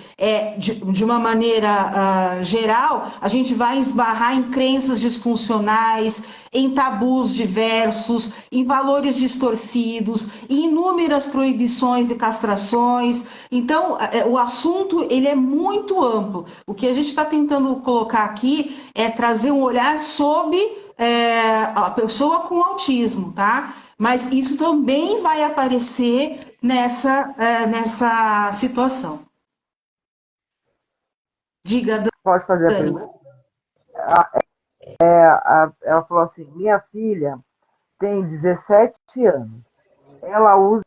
de uma maneira geral, a gente vai esbarrar em crenças disfuncionais, em tabus diversos, em valores distorcidos, em inúmeras proibições e castrações. Então, o assunto ele é muito amplo. O que a gente está tentando colocar aqui é trazer um olhar sobre a pessoa com autismo, tá? Mas isso também vai aparecer nessa situação. Diga, Pode fazer a Dani. pergunta? Ela falou assim: minha filha tem 17 anos. Ela usa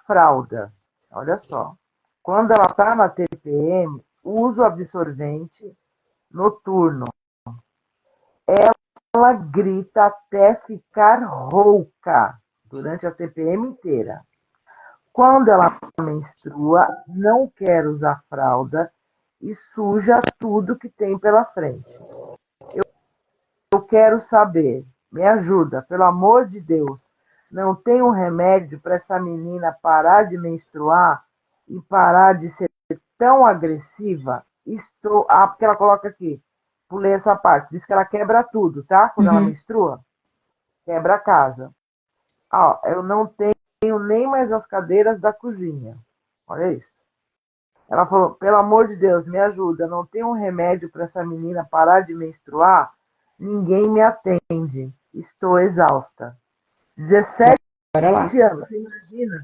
fralda. Olha só. Quando ela está na TPM, uso absorvente noturno. Ela grita até ficar rouca durante a TPM inteira. Quando ela menstrua, não quer usar fralda e suja tudo que tem pela frente. Eu quero saber, me ajuda, pelo amor de Deus, não tem um remédio para essa menina parar de menstruar e parar de ser tão agressiva? Porque ela coloca aqui, pulei essa parte, diz que ela quebra tudo, tá? Quando ela Uhum. menstrua, quebra a casa. Ah, eu não tenho nem mais as cadeiras da cozinha. Olha isso. Ela falou, pelo amor de Deus, me ajuda, não tem um remédio para essa menina parar de menstruar? Ninguém me atende. Estou exausta. 17 Bora lá. anos, você imagina?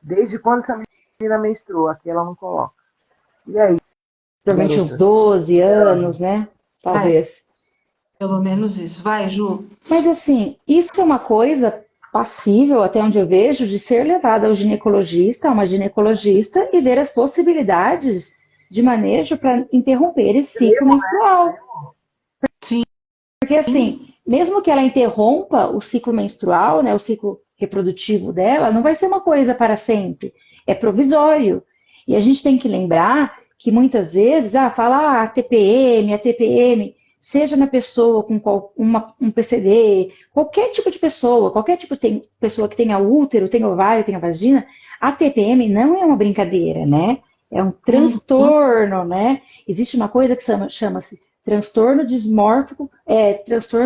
Desde quando essa menina menstrua? Aqui ela não coloca. E aí, Provavelmente uns garotas? 12 anos, né? É, Talvez. pelo menos isso. Vai, Ju. Mas assim, isso é uma coisa passível, até onde eu vejo, de ser levada ao ginecologista, a uma ginecologista, e ver as possibilidades de manejo para interromper esse ciclo menstrual. Sim. Porque assim, mesmo que ela interrompa o ciclo menstrual, né, o ciclo reprodutivo dela, não vai ser uma coisa para sempre. É provisório. E a gente tem que lembrar que muitas vezes, fala a TPM, seja na pessoa com um PCD, qualquer tipo de pessoa, qualquer tipo de pessoa que tenha útero, tenha ovário, tenha vagina, a TPM não é uma brincadeira, né? É um Uhum. transtorno, né? Existe uma coisa que chama-se transtorno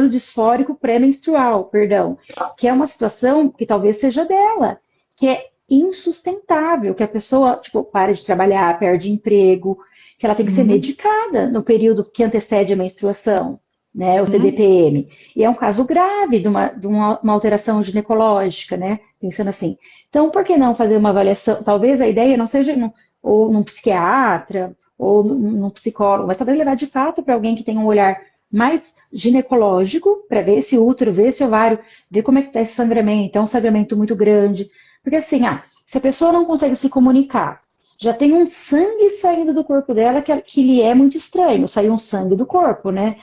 disfórico pré-menstrual, perdão, que é uma situação que talvez seja dela, que é insustentável, que a pessoa, tipo, para de trabalhar, perde emprego, que ela tem que ser Uhum. medicada no período que antecede a menstruação, né, o Uhum. TDPM. E é um caso grave de uma alteração ginecológica, né, pensando assim. Então, por que não fazer uma avaliação? Talvez a ideia não seja ou num psiquiatra, ou num psicólogo, mas talvez levar de fato para alguém que tenha um olhar mais ginecológico, para ver esse útero, ver esse ovário, ver como é que está esse sangramento, é um sangramento muito grande. Porque assim, se a pessoa não consegue se comunicar, já tem um sangue saindo do corpo dela que lhe é muito estranho, saiu um sangue do corpo, né?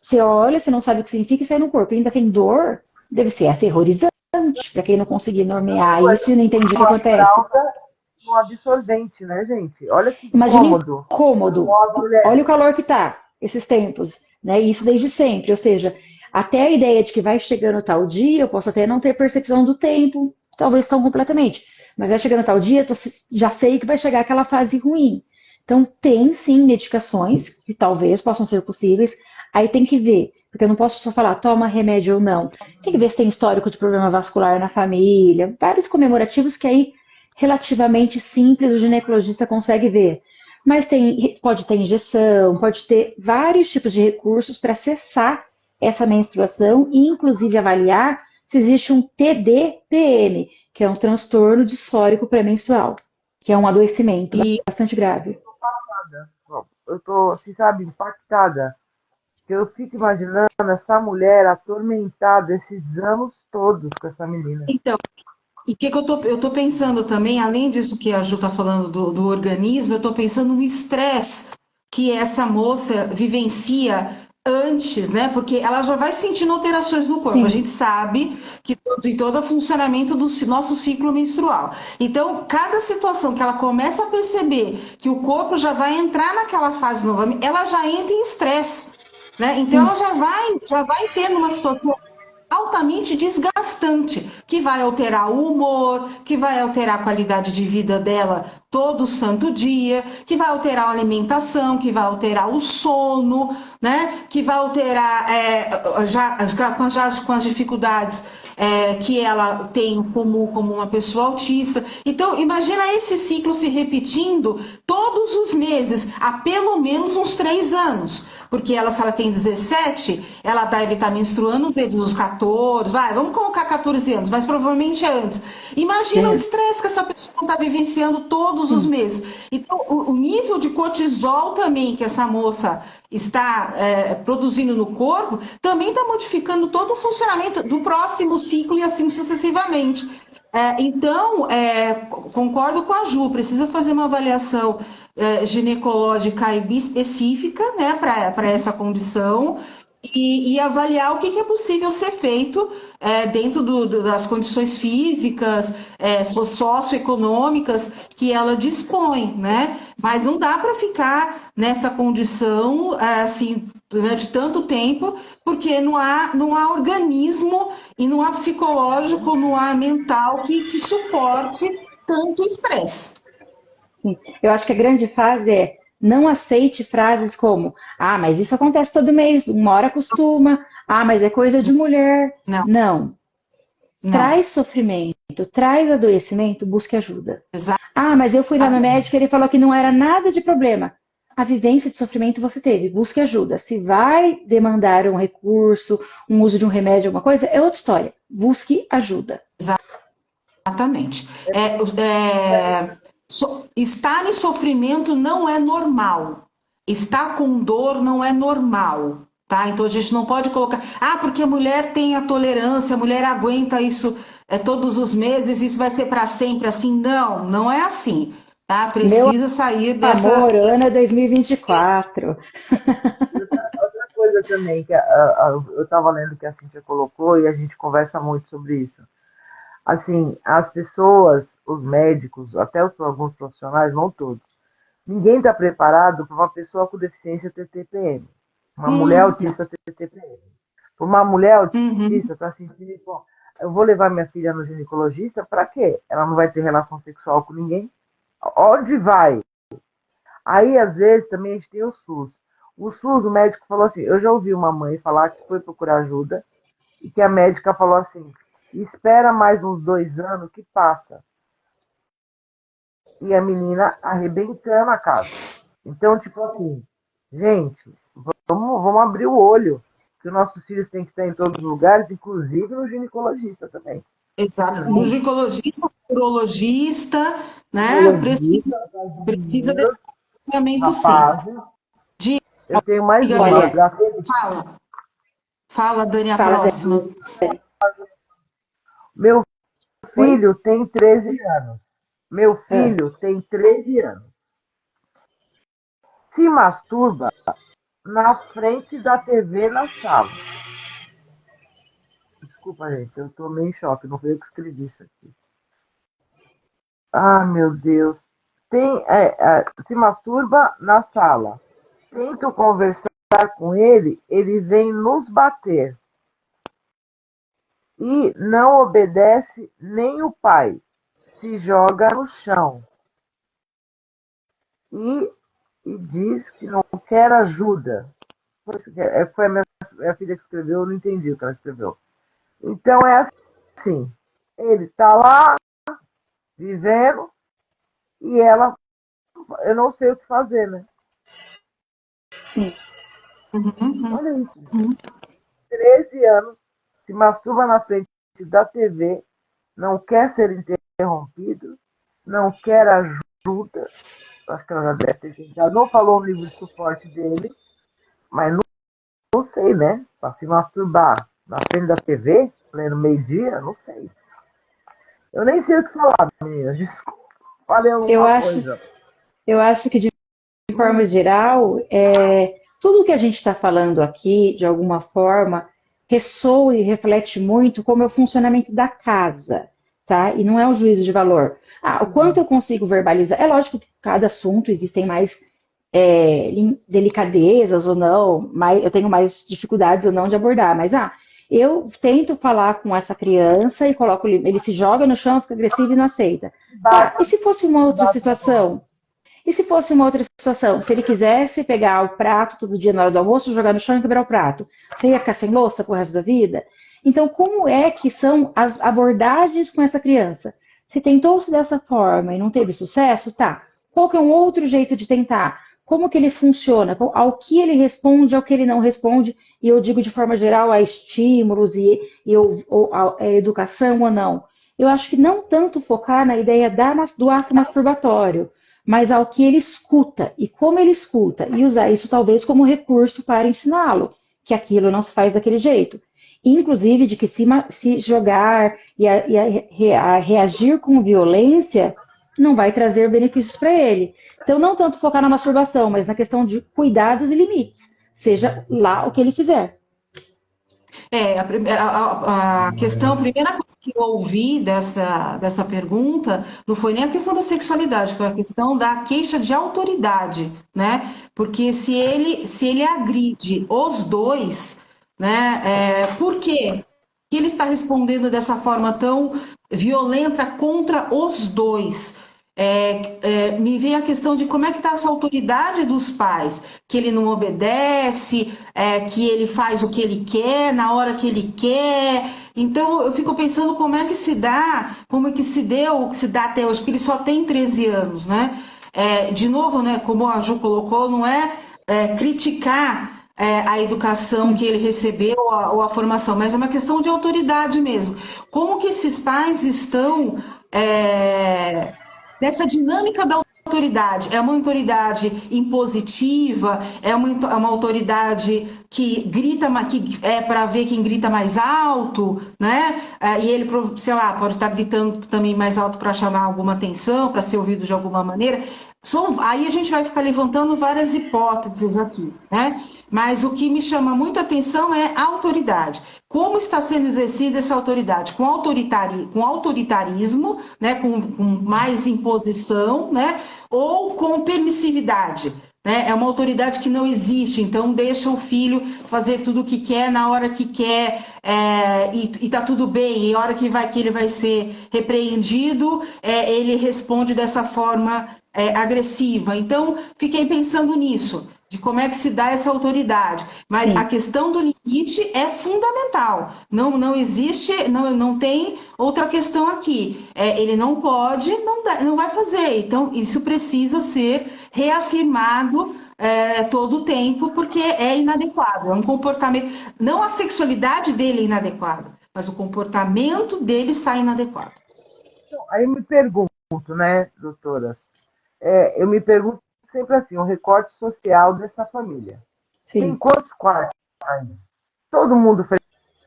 Você olha, você não sabe o que significa e sai no corpo, e ainda tem dor, deve ser aterrorizante para quem não conseguir nomear isso e não entende o que A acontece. fralda no absorvente, né, gente? Olha que Imagine o cômodo. incômodo. Olha o calor que está esses tempos, né? E isso desde sempre. Ou seja, até a ideia de que vai chegando tal dia, eu posso até não ter percepção do tempo, talvez tão completamente. Mas vai chegando tal dia, já sei que vai chegar aquela fase ruim. Então, tem sim medicações que talvez possam ser possíveis. Aí tem que ver, porque eu não posso só falar toma remédio ou não. Tem que ver se tem histórico de problema vascular na família, vários comemorativos que aí, relativamente simples, o ginecologista consegue ver. Mas pode ter injeção, pode ter vários tipos de recursos para cessar essa menstruação e, inclusive, avaliar se existe um TDPM, que é um transtorno disfórico pré-menstrual, que é um adoecimento E, bastante grave. Eu tô, assim, sabe, impactada. Eu fico imaginando essa mulher atormentada esses anos todos com essa menina. então, e o que, que eu tô pensando também, além disso que a Ju está falando do organismo, eu estou pensando no estresse que essa moça vivencia antes, né? Porque ela já vai sentindo alterações no corpo. A Sim, gente sabe que de todo o funcionamento do nosso ciclo menstrual. Então, cada situação que ela começa a perceber que o corpo já vai entrar naquela fase novamente, ela já entra em estresse, né? Então, ela sim, já vai tendo uma situação altamente desgastante, que vai alterar o humor, que vai alterar a qualidade de vida dela todo santo dia, que vai alterar a alimentação, que vai alterar o sono, né? Que vai alterar com as dificuldades que ela tem como uma pessoa autista. Então, imagina esse ciclo se repetindo todos os meses, há pelo menos uns 3 anos. Porque ela, se ela tem 17, ela deve estar menstruando desde os 14, vamos colocar 14 anos, mas provavelmente antes. Imagina o sim, estresse que essa pessoa está vivenciando todos os sim. meses. Então, o nível de cortisol também que essa moça está produzindo no corpo, também está modificando todo o funcionamento do próximo ciclo e assim sucessivamente. Então, concordo com a Ju, precisa fazer uma avaliação ginecológica e bispecífica, né, para essa condição e avaliar o que é possível ser feito dentro das condições físicas, socioeconômicas que ela dispõe, né? Mas não dá para ficar nessa condição assim durante tanto tempo, porque não há organismo e não há psicológico, não há mental que suporte tanto estresse. Sim. Eu acho que a grande fase é não aceite frases como: ah, mas isso acontece todo mês, uma hora acostuma, ah, mas é coisa de mulher. Não, Não. não. Traz sofrimento, traz adoecimento, busque ajuda. Exatamente. Ah, mas eu fui lá no médico e ele falou que não era nada de problema. A vivência de sofrimento você teve, busque ajuda. Se vai demandar um recurso, um uso de um remédio, alguma coisa, é outra história. Busque ajuda. Exatamente. Estar em sofrimento não é normal. Estar com dor não é normal, tá? Então a gente não pode colocar, porque a mulher tem a tolerância, a mulher aguenta isso todos os meses, isso vai ser para sempre assim. Não, não é assim, tá? Meu Precisa sair dessa. amor, ano é 2024. Outra coisa também que eu estava lendo que a Cíntia colocou e a gente conversa muito sobre isso. Assim, as pessoas, os médicos, até alguns profissionais, não todos, ninguém está preparado para uma pessoa com deficiência ter TPM. Uma mulher Não. autista ter TPM. Para uma mulher Uhum. autista, está sentindo, bom, eu vou levar minha filha no ginecologista, para quê? Ela não vai ter relação sexual com ninguém? Onde vai? Aí, às vezes, também a gente tem o SUS. O SUS, o médico falou assim, eu já ouvi uma mãe falar que foi procurar ajuda e que a médica falou assim, espera mais uns 2 anos que passa. E a menina arrebentando a casa. Então, tipo assim, gente, vamos abrir o olho, que os nossos filhos têm que estar em todos os lugares, inclusive no ginecologista também. Exato. No ginecologista, urologista, né? Precisa, Urologista, precisa desse meninos, acompanhamento, sim. rapazes. Eu tenho mais uma. Olha, Fala. Fala, Dani, a fala, Dani. próxima. Meu Oi? filho tem 13 anos. Meu Ah, filho tem 13 anos. Se masturba na frente da TV na sala. Desculpa, gente, eu tô meio em choque, não foi eu que escrevi isso aqui. Ah, meu Deus. Se masturba na sala. Tento conversar com ele, ele vem nos bater. E não obedece nem o pai. Se joga no chão. E e diz que não quer ajuda. Foi a minha filha que escreveu, eu não entendi o que ela escreveu. Então é assim, ele está lá vivendo e ela, eu não sei o que fazer, né? Sim. Uhum, Olha isso, uhum. 13 anos, se masturba na frente da TV, não quer ser interrompido, não quer ajuda. Acho que ela já deve ter tentado. Não falou o nível de suporte dele, mas não sei, né? Para se masturbar na frente da TV, pleno meio-dia, não sei. Eu nem sei o que falar, meninas. Desculpa, falei Eu alguma acho, coisa. eu acho que, de forma geral, tudo que a gente está falando aqui, de alguma forma, ressoa e reflete muito como é o funcionamento da casa, tá? E não é um juízo de valor. Ah, o quanto eu consigo verbalizar. É lógico que cada assunto existem mais delicadezas ou não, eu tenho mais dificuldades ou não de abordar, mas eu tento falar com essa criança e coloco ele se joga no chão, fica agressivo e não aceita. Tá, e Bate, se fosse uma outra bate na porta. situação? E se fosse uma outra situação? Se ele quisesse pegar o prato todo dia na hora do almoço, jogar no chão e quebrar o prato, você ia ficar sem louça pro resto da vida? Então, como é que são as abordagens com essa criança? Se tentou-se dessa forma e não teve sucesso, tá. Qual que é um outro jeito de tentar? Como que ele funciona? Ao que ele responde, ao que ele não responde? E eu digo de forma geral a estímulos ou a educação ou não. Eu acho que não tanto focar na ideia do ato masturbatório, mas ao que ele escuta e como ele escuta, e usar isso talvez como recurso para ensiná-lo, que aquilo não se faz daquele jeito. Inclusive de que se jogar e a reagir com violência não vai trazer benefícios para ele. Então, não tanto focar na masturbação, mas na questão de cuidados e limites, seja lá o que ele fizer. A questão, a primeira coisa que eu ouvi dessa pergunta não foi nem a questão da sexualidade, foi a questão da queixa de autoridade, né? Porque se ele agride os dois, né? Por quê? Que ele está respondendo dessa forma tão violenta contra os dois? Me vem a questão de como é que está essa autoridade dos pais, que ele não obedece, que ele faz o que ele quer, na hora que ele quer. Então eu fico pensando como é que se dá, como é que se deu, que se dá até hoje, porque ele só tem 13 anos, né? De novo, né, como a Ju colocou, não criticar a educação que ele recebeu ou a formação, mas é uma questão de autoridade mesmo. Como que esses pais estão nessa dinâmica da autoridade? É uma autoridade impositiva? É uma autoridade que grita, que é para ver quem grita mais alto, né? E ele, sei lá, pode estar gritando também mais alto para chamar alguma atenção, para ser ouvido de alguma maneira. Aí a gente vai ficar levantando várias hipóteses aqui, né? Mas o que me chama muita atenção é a autoridade. Como está sendo exercida essa autoridade? Com autoritarismo, né? Com mais imposição, né? Ou com permissividade? Né? É uma autoridade que não existe, então deixa o filho fazer tudo o que quer na hora que quer, e tá tudo bem, e a hora que ele vai ser repreendido, ele responde dessa forma agressiva. Então, fiquei pensando nisso, de como é que se dá essa autoridade. Mas a Sim. questão do limite é fundamental. Não existe, não tem outra questão aqui. Ele não pode, não vai fazer. Então, isso precisa ser reafirmado todo o tempo, porque é inadequado. É um comportamento. Não a sexualidade dele é inadequada, mas o comportamento dele está inadequado. Então, aí eu me pergunto, né, doutoras? Eu me pergunto sempre assim, o recorte social dessa família. Tem Sim. quantos quartos ainda? Todo mundo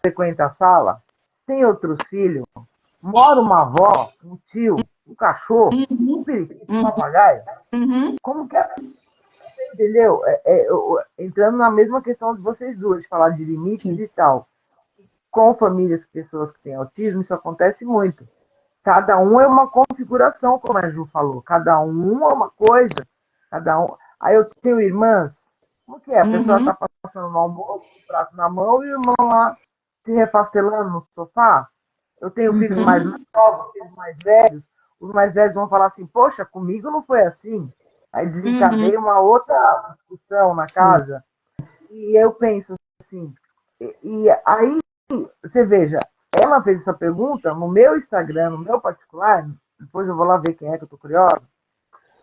frequenta a sala? Tem outros filhos? Mora uma avó, um tio, um cachorro, um periquito, um Uhum, papagaio? uhum, Como que é? Entendeu? Entrando na mesma questão de vocês duas, de falar de limites Sim. e tal. Com famílias, pessoas que têm autismo, isso acontece muito. Cada um é uma configuração, como a Ju falou. Cada um é uma coisa. Cada um. Aí eu tenho irmãs. Como que é? A pessoa uhum, está passando no almoço, com o prato na mão, e o irmão lá se refastelando no sofá. Eu tenho filhos mais Uhum. novos, filhos mais velhos. Os mais velhos vão falar assim: poxa, comigo não foi assim. Aí Uhum. desencadeia uma outra discussão na casa. E eu penso assim, e aí você veja, ela fez essa pergunta no meu Instagram, no meu particular, depois eu vou lá ver quem é que eu tô curiosa.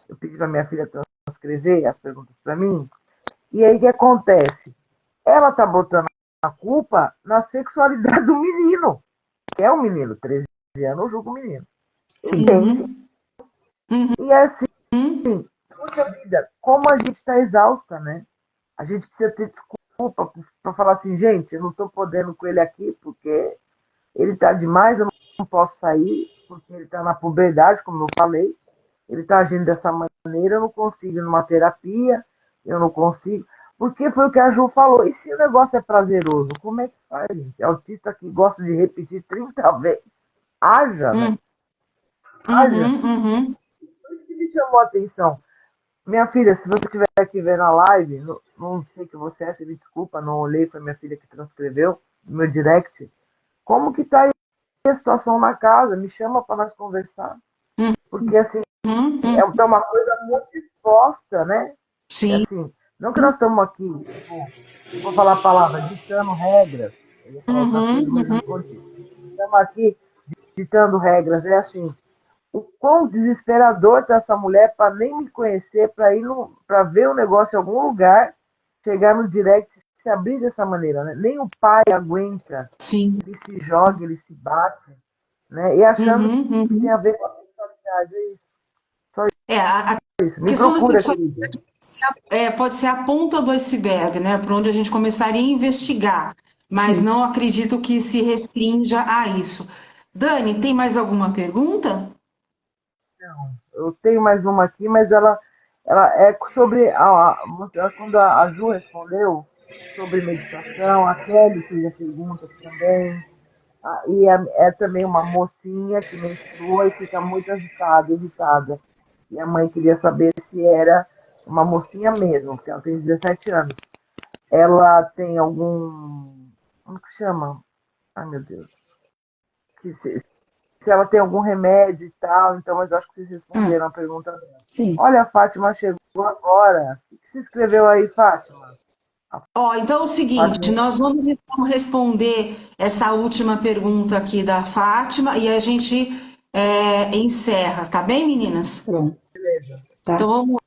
Eu pedi para minha filha transcrever as perguntas para mim. E aí o que acontece? Ela tá botando a culpa na sexualidade do menino, que é um menino, 13 anos, eu julgo o menino. Sim. Entende? Uhum. E assim, Uhum. puxa vida, como a gente está exausta, né? A gente precisa ter desculpa para falar assim, gente, eu não estou podendo com ele aqui porque ele está demais, eu não posso sair, porque ele está na puberdade, como eu falei, ele está agindo dessa maneira, eu não consigo ir numa terapia, eu não consigo. Porque foi o que a Ju falou. E se o negócio é prazeroso, como é que faz, gente? Autista que gosta de repetir 30 vezes. Haja, né? Uhum. Haja. Uhum. Isso que me chamou a atenção. Minha filha, se você estiver aqui vendo a live, não sei que você é, você me desculpa, não olhei, foi minha filha que transcreveu no meu direct. Como que tá aí a situação na casa? Me chama para nós conversar. Uhum. Porque, assim, Uhum. tá uma coisa muito exposta, né? É Sim. assim, não que nós estamos aqui, tipo, eu vou falar a palavra, ditando regras. Eu ia falar outra Uhum. coisa, mas eu Uhum. não vou dizer. Estamos aqui ditando regras. É assim, o quão desesperador está essa mulher para nem me conhecer, para ir para ver o negócio em algum lugar, chegar no direct e se abrir dessa maneira, né? Nem o pai aguenta, Sim. ele se joga, ele se bate, né? E achando Uhum. que tem Uhum. a ver com a sexualidade, é isso. Só A isso. Me questão da procura, sexualidade querida. pode ser a ponta do iceberg, né? Por onde a gente começaria a investigar, mas Sim. não acredito que se restrinja a isso. Dani, tem mais alguma pergunta? Eu tenho mais uma aqui, mas ela é sobre quando a Ju respondeu sobre meditação, a Kelly fez a pergunta também. E é também uma mocinha que menstrua e fica muito agitada, irritada. E a mãe queria saber se era uma mocinha mesmo, porque ela tem 17 anos. Ela tem algum. Como que chama? Ai, meu Deus. Que se ela tem algum remédio e tal, então, mas eu acho que vocês Ah, responderam a pergunta dela. sim. Olha, a Fátima chegou agora. O que você escreveu aí, Fátima? A Ó, então é o seguinte, Fátima. nós vamos então responder essa última pergunta aqui da Fátima e a gente encerra, tá bem, meninas? Tá bom. Então Tá? vamos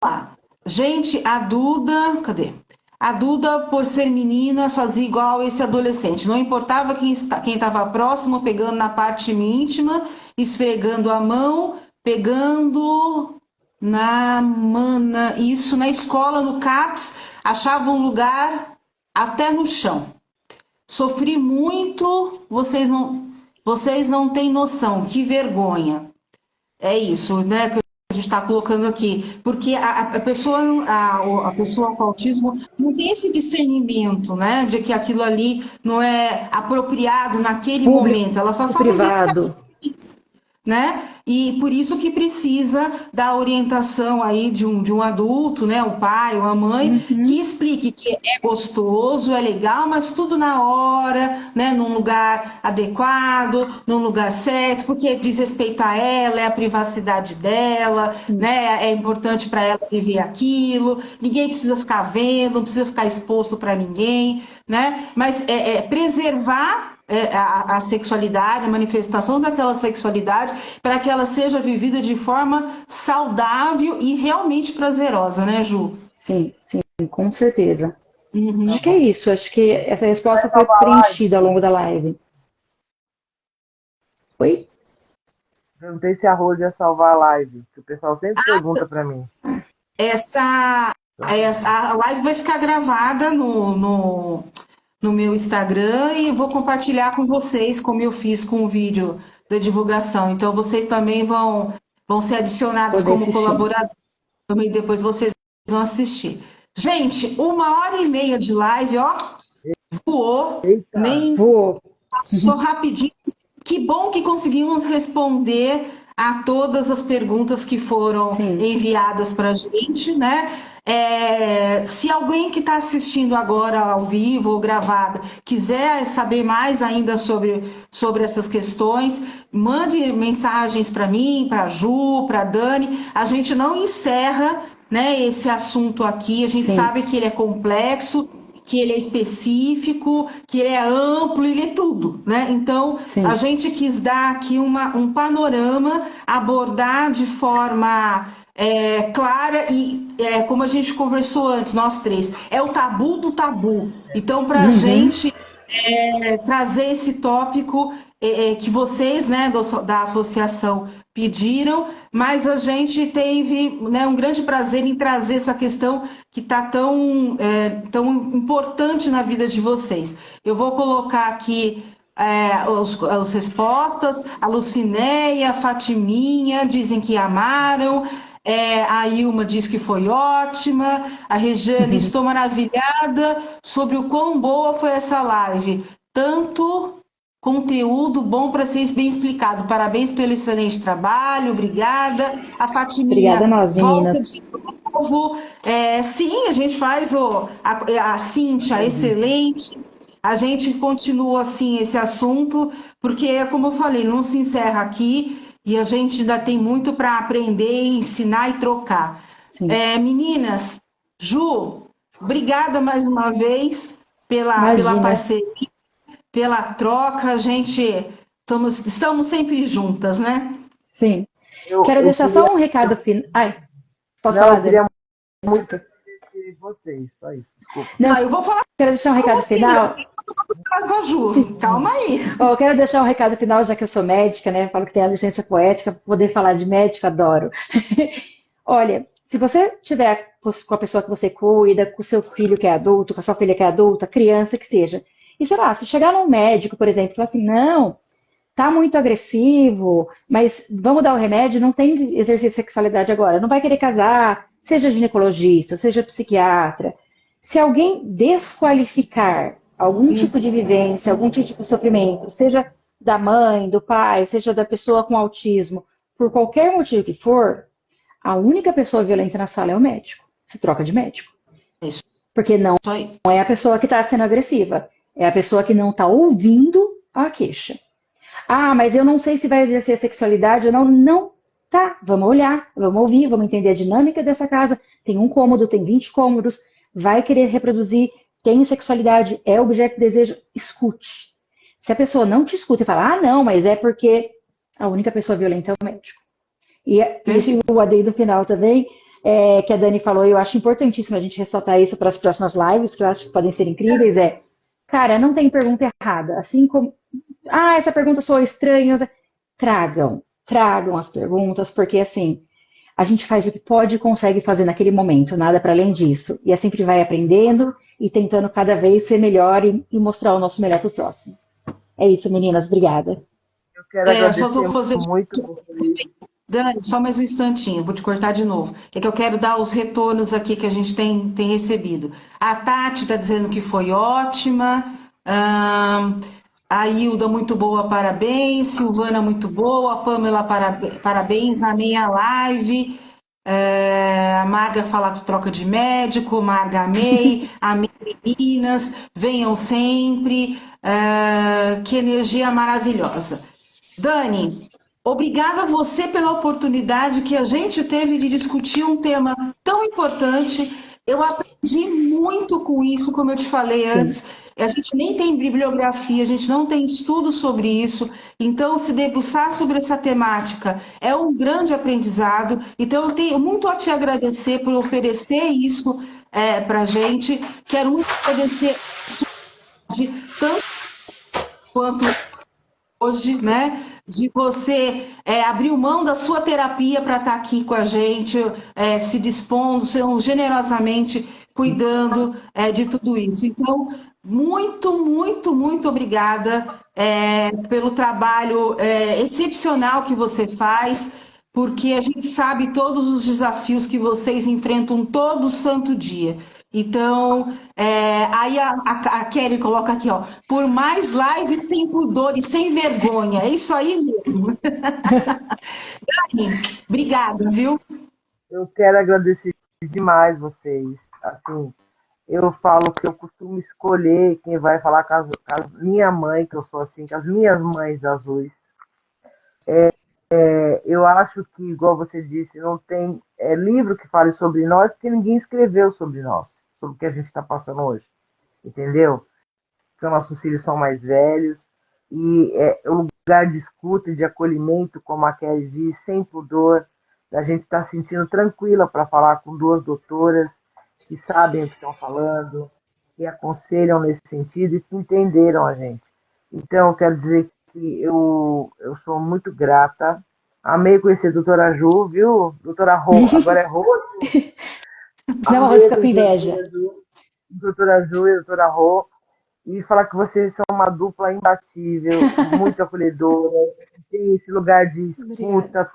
lá. Gente, a Duda, cadê? A Duda, por ser menina, fazia igual esse adolescente. Não importava quem estava próximo, pegando na parte íntima, esfregando a mão, pegando na mana, isso na escola, no CAPS, achava um lugar até no chão. Sofri muito, vocês não têm noção, que vergonha. É isso, né? Que a gente está colocando aqui, porque a pessoa com autismo não tem esse discernimento, né, de que aquilo ali não é apropriado naquele Público momento. Ela só sabe ver as privado. coisas, né? E por isso que precisa da orientação aí de um adulto, né? O pai ou a mãe, que Uhum. explique que é gostoso, é legal, mas tudo na hora, né? Num lugar adequado, num lugar certo, porque diz respeito a ela, é a privacidade dela, Sim. né? É importante para ela viver aquilo, ninguém precisa ficar vendo, não precisa ficar exposto para ninguém, né? Mas preservar a sexualidade, a manifestação daquela sexualidade, para que ela seja vivida de forma saudável e realmente prazerosa, né, Ju? Sim, sim, com certeza. Tá Acho que é bom. isso. Acho que essa Vai resposta foi salvar a live, preenchida ao longo Ju? da live. Oi? Perguntei se a Rose ia salvar a live, que o pessoal sempre pergunta para mim. Essa, Então, a live vai ficar gravada no meu Instagram e vou compartilhar com vocês, como eu fiz com o vídeo da divulgação. Então, vocês também vão ser adicionados Poder como assistir. colaboradores. Também depois vocês vão assistir. Gente, 1 hora e meia de live, ó, voou, eita, nem Vou. passou rapidinho. Que bom que conseguimos responder a todas as perguntas que foram Sim. enviadas para a gente, né? Se alguém que está assistindo agora ao vivo ou gravada quiser saber mais ainda sobre essas questões, mande mensagens para mim, para a Ju, para a Dani. A gente não encerra, né, esse assunto aqui, a gente Sim, sabe que ele é complexo, que ele é específico, que ele é amplo, ele é tudo, né? Então, a sim. gente quis dar aqui um panorama, abordar de forma clara e, como a gente conversou antes, nós três, é o tabu do tabu. Então, para a Uhum. gente trazer esse tópico que vocês, né, da associação pediram, mas a gente teve, né, um grande prazer em trazer essa questão que está tão importante na vida de vocês. Eu vou colocar aqui as respostas. A Lucinéia, a Fatiminha dizem que amaram. A Ilma diz que foi ótima. A Regiane, estou maravilhada sobre o quão boa foi essa live. Tanto conteúdo bom para ser bem explicado. Parabéns pelo excelente trabalho, obrigada. A Obrigada a Fatiminha nós, volta meninas. de novo. Sim, a gente faz a Cíntia, excelente. A gente continua assim esse assunto, porque, como eu falei, não se encerra aqui e a gente ainda tem muito para aprender, ensinar e trocar. Sim. Meninas, Ju, obrigada mais uma vez pela Imagina. parceria, pela troca. A gente estamos sempre juntas, né? Sim. Eu, Quero eu deixar só queria, um recado final. Ai, posso não, falar, eu Dani? queria muito Desculpa. de vocês, só isso, desculpa. Não, Não, eu vou falar quero deixar um com recado você, eu final. quero com a Ju. Calma aí. Ó, eu quero deixar um recado final, já que eu sou médica, né? Falo que tenho a licença poética, para poder falar de médico, adoro. Olha, se você tiver com a pessoa que você cuida, com o seu filho que é adulto, com a sua filha que é adulta, criança que seja, e sei lá, se chegar num médico, por exemplo, e falar assim, não, tá muito agressivo, mas vamos dar o remédio, não tem exercício de sexualidade agora, não vai querer casar, seja ginecologista, seja psiquiatra. Se alguém desqualificar algum tipo de vivência, algum tipo de sofrimento, seja da mãe, do pai, seja da pessoa com autismo, por qualquer motivo que for, a única pessoa violenta na sala é o médico. Se troca de médico. É isso Porque não aí. é a pessoa que está sendo agressiva, é a pessoa que não está ouvindo a queixa. Ah, mas eu não sei se vai exercer a sexualidade ou não. Não. Tá, vamos olhar, vamos ouvir, vamos entender a dinâmica dessa casa. Tem um cômodo, tem 20 cômodos, vai querer reproduzir, tem sexualidade, é objeto de desejo, escute. Se a pessoa não te escuta e fala, ah, não, mas é porque a única pessoa violenta é o médico. E o adendo final também, que a Dani falou, eu acho importantíssimo a gente ressaltar isso para as próximas lives, que eu acho que podem ser incríveis, cara, não tem pergunta errada. Assim como essa pergunta soa estranha. Tragam as perguntas, porque assim, a gente faz o que pode e consegue fazer naquele momento, nada para além disso. E é sempre vai aprendendo e tentando cada vez ser melhor e mostrar o nosso melhor pro próximo. É isso, meninas. Obrigada. Eu quero Só agradecer estou fazendo. muito vocês. Dani, só mais um instantinho, vou te cortar de novo. É que eu quero dar os retornos aqui que a gente tem recebido. A Tati está dizendo que foi ótima. A Hilda, muito boa, parabéns. Silvana, muito boa. Pamela, parabéns. Amei a live. A Marga fala que troca de médico. Marga, amei meninas. Venham sempre. Que energia maravilhosa. Dani, obrigada a você pela oportunidade que a gente teve de discutir um tema tão importante. Eu aprendi muito com isso, como eu te falei Sim, antes. A gente nem tem bibliografia, a gente não tem estudo sobre isso. Então, se debruçar sobre essa temática é um grande aprendizado. Então, eu tenho muito a te agradecer por oferecer isso para a gente. Quero muito agradecer de tanto quanto hoje, né? De você abrir mão da sua terapia para estar aqui com a gente, se dispondo, generosamente cuidando de tudo isso. Então, muito, muito, muito obrigada pelo trabalho excepcional que você faz, porque a gente sabe todos os desafios que vocês enfrentam todo santo dia. Então, aí a Kelly coloca aqui, ó, por mais lives sem pudor e sem vergonha. É isso aí mesmo. Dani, obrigada, viu? Eu quero agradecer demais vocês. Assim, eu falo que eu costumo escolher quem vai falar com a minha mãe, que eu sou assim, com as minhas mães azuis. Eu acho que, igual você disse, não tem livro que fale sobre nós, porque ninguém escreveu sobre nós, sobre o que a gente está passando hoje, entendeu? Então, nossos filhos são mais velhos, e o lugar de escuta e de acolhimento, como a Kelly diz, sem pudor, a gente está se sentindo tranquila para falar com duas doutoras que sabem o que estão falando, que aconselham nesse sentido e que entenderam a gente. Então, eu quero dizer que eu sou muito grata. Amei conhecer a doutora Ju, viu? Doutora Rô, agora é Rô. Senão a Rose Amei fica com conhecer a inveja. doutora Ju e a doutora Rô e falar que vocês são uma dupla imbatível, muito acolhedora, tem esse lugar de Obrigada. escuta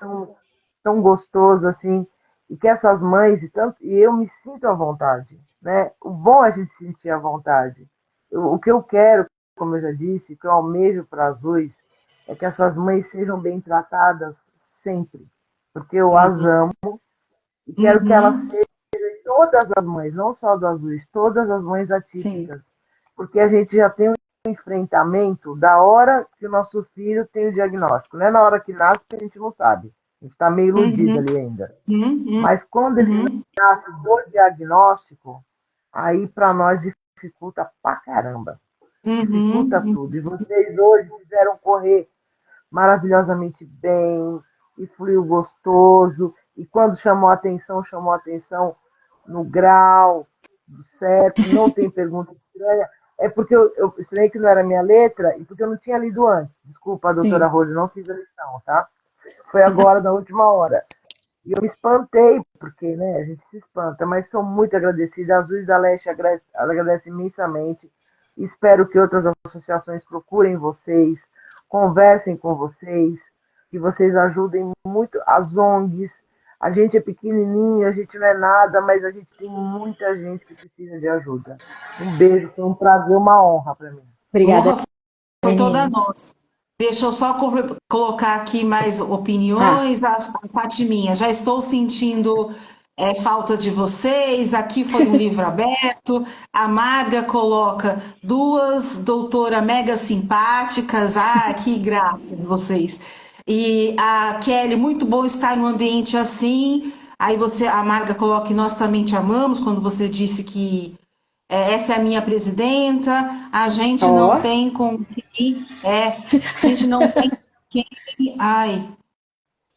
tão gostoso assim, e que essas mães, e eu me sinto à vontade, né? O bom é a gente se sentir à vontade. O que eu quero, como eu já disse, o que eu almejo para as Azuis, é que essas mães sejam bem tratadas sempre, porque eu as amo e quero que elas Uhum, sejam todas as mães, não só das Azuis, todas as mães Sim, atípicas, porque a gente já tem um enfrentamento da hora que o nosso filho tem o diagnóstico. Não é na hora que nasce que a gente não sabe. A gente está meio iludido uhum, ali ainda. uhum, Mas quando ele uhum, nasce do diagnóstico, aí para nós dificulta pra caramba. Dificulta uhum, tudo. E vocês hoje fizeram correr maravilhosamente bem, e fluiu gostoso. E quando chamou atenção no grau, certo, não tem pergunta estranha. É porque eu estranhei que não era minha letra e porque eu não tinha lido antes. Desculpa, doutora sim. Rose, não fiz a lição, tá? Foi agora, na última hora. E eu me espantei, porque né, a gente se espanta, mas sou muito agradecida. A Azuis da Leste agradece imensamente. Espero que outras associações procurem vocês, conversem com vocês, que vocês ajudem muito as ONGs. A gente é pequenininho, a gente não é nada, mas a gente tem muita gente que precisa de ajuda. Um beijo, foi um prazer, uma honra para mim. Obrigada, Honra foi toda meninas. nossa. Deixa eu só colocar aqui mais Ah, opiniões. A Fatiminha, já estou sentindo falta de vocês. Aqui foi um livro aberto. A Maga coloca duas doutoras mega simpáticas. Ah, que graças vocês. E a Kelly, muito bom estar num ambiente assim. Aí a Marga coloca que nós também te amamos, quando você disse que essa é a minha presidenta, a gente não ó, tem com quem, a gente não tem quem, ai,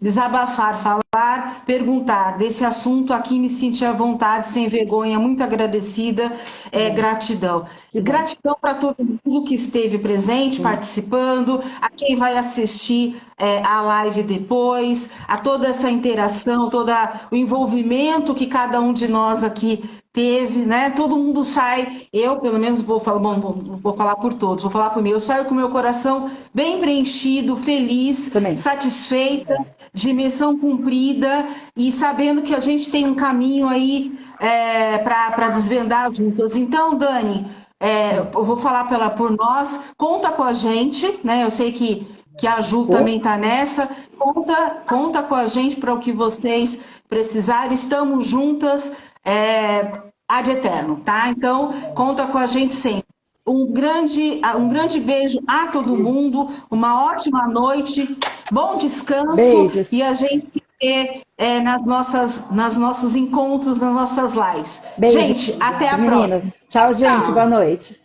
desabafar, falar, perguntar desse assunto aqui, me senti à vontade, sem vergonha, muito agradecida, que bom, gratidão. que bom. Gratidão para todo mundo que esteve presente, Sim. participando, a quem vai assistir a live depois, a toda essa interação, todo o envolvimento que cada um de nós aqui teve, né? Todo mundo sai, eu pelo menos vou falar, bom, vou falar por todos, vou falar por mim, eu saio com o meu coração bem preenchido, feliz, Também. satisfeita, de missão cumprida e sabendo que a gente tem um caminho aí para desvendar juntas. Então, Dani, Sim. eu vou falar por nós, conta com a gente, né? Eu sei que a Ju Ô, também está nessa, conta com a gente para o que vocês precisarem, estamos juntas ad eterno, tá? Então, conta com a gente sempre. Um grande beijo a todo mundo, uma ótima noite, bom descanso beijos. e a gente se vê nas nossos encontros, nas nossas lives. Beijos, Gente, até a meninas. próxima. Tchau, Tchau, gente. Boa tchau. noite.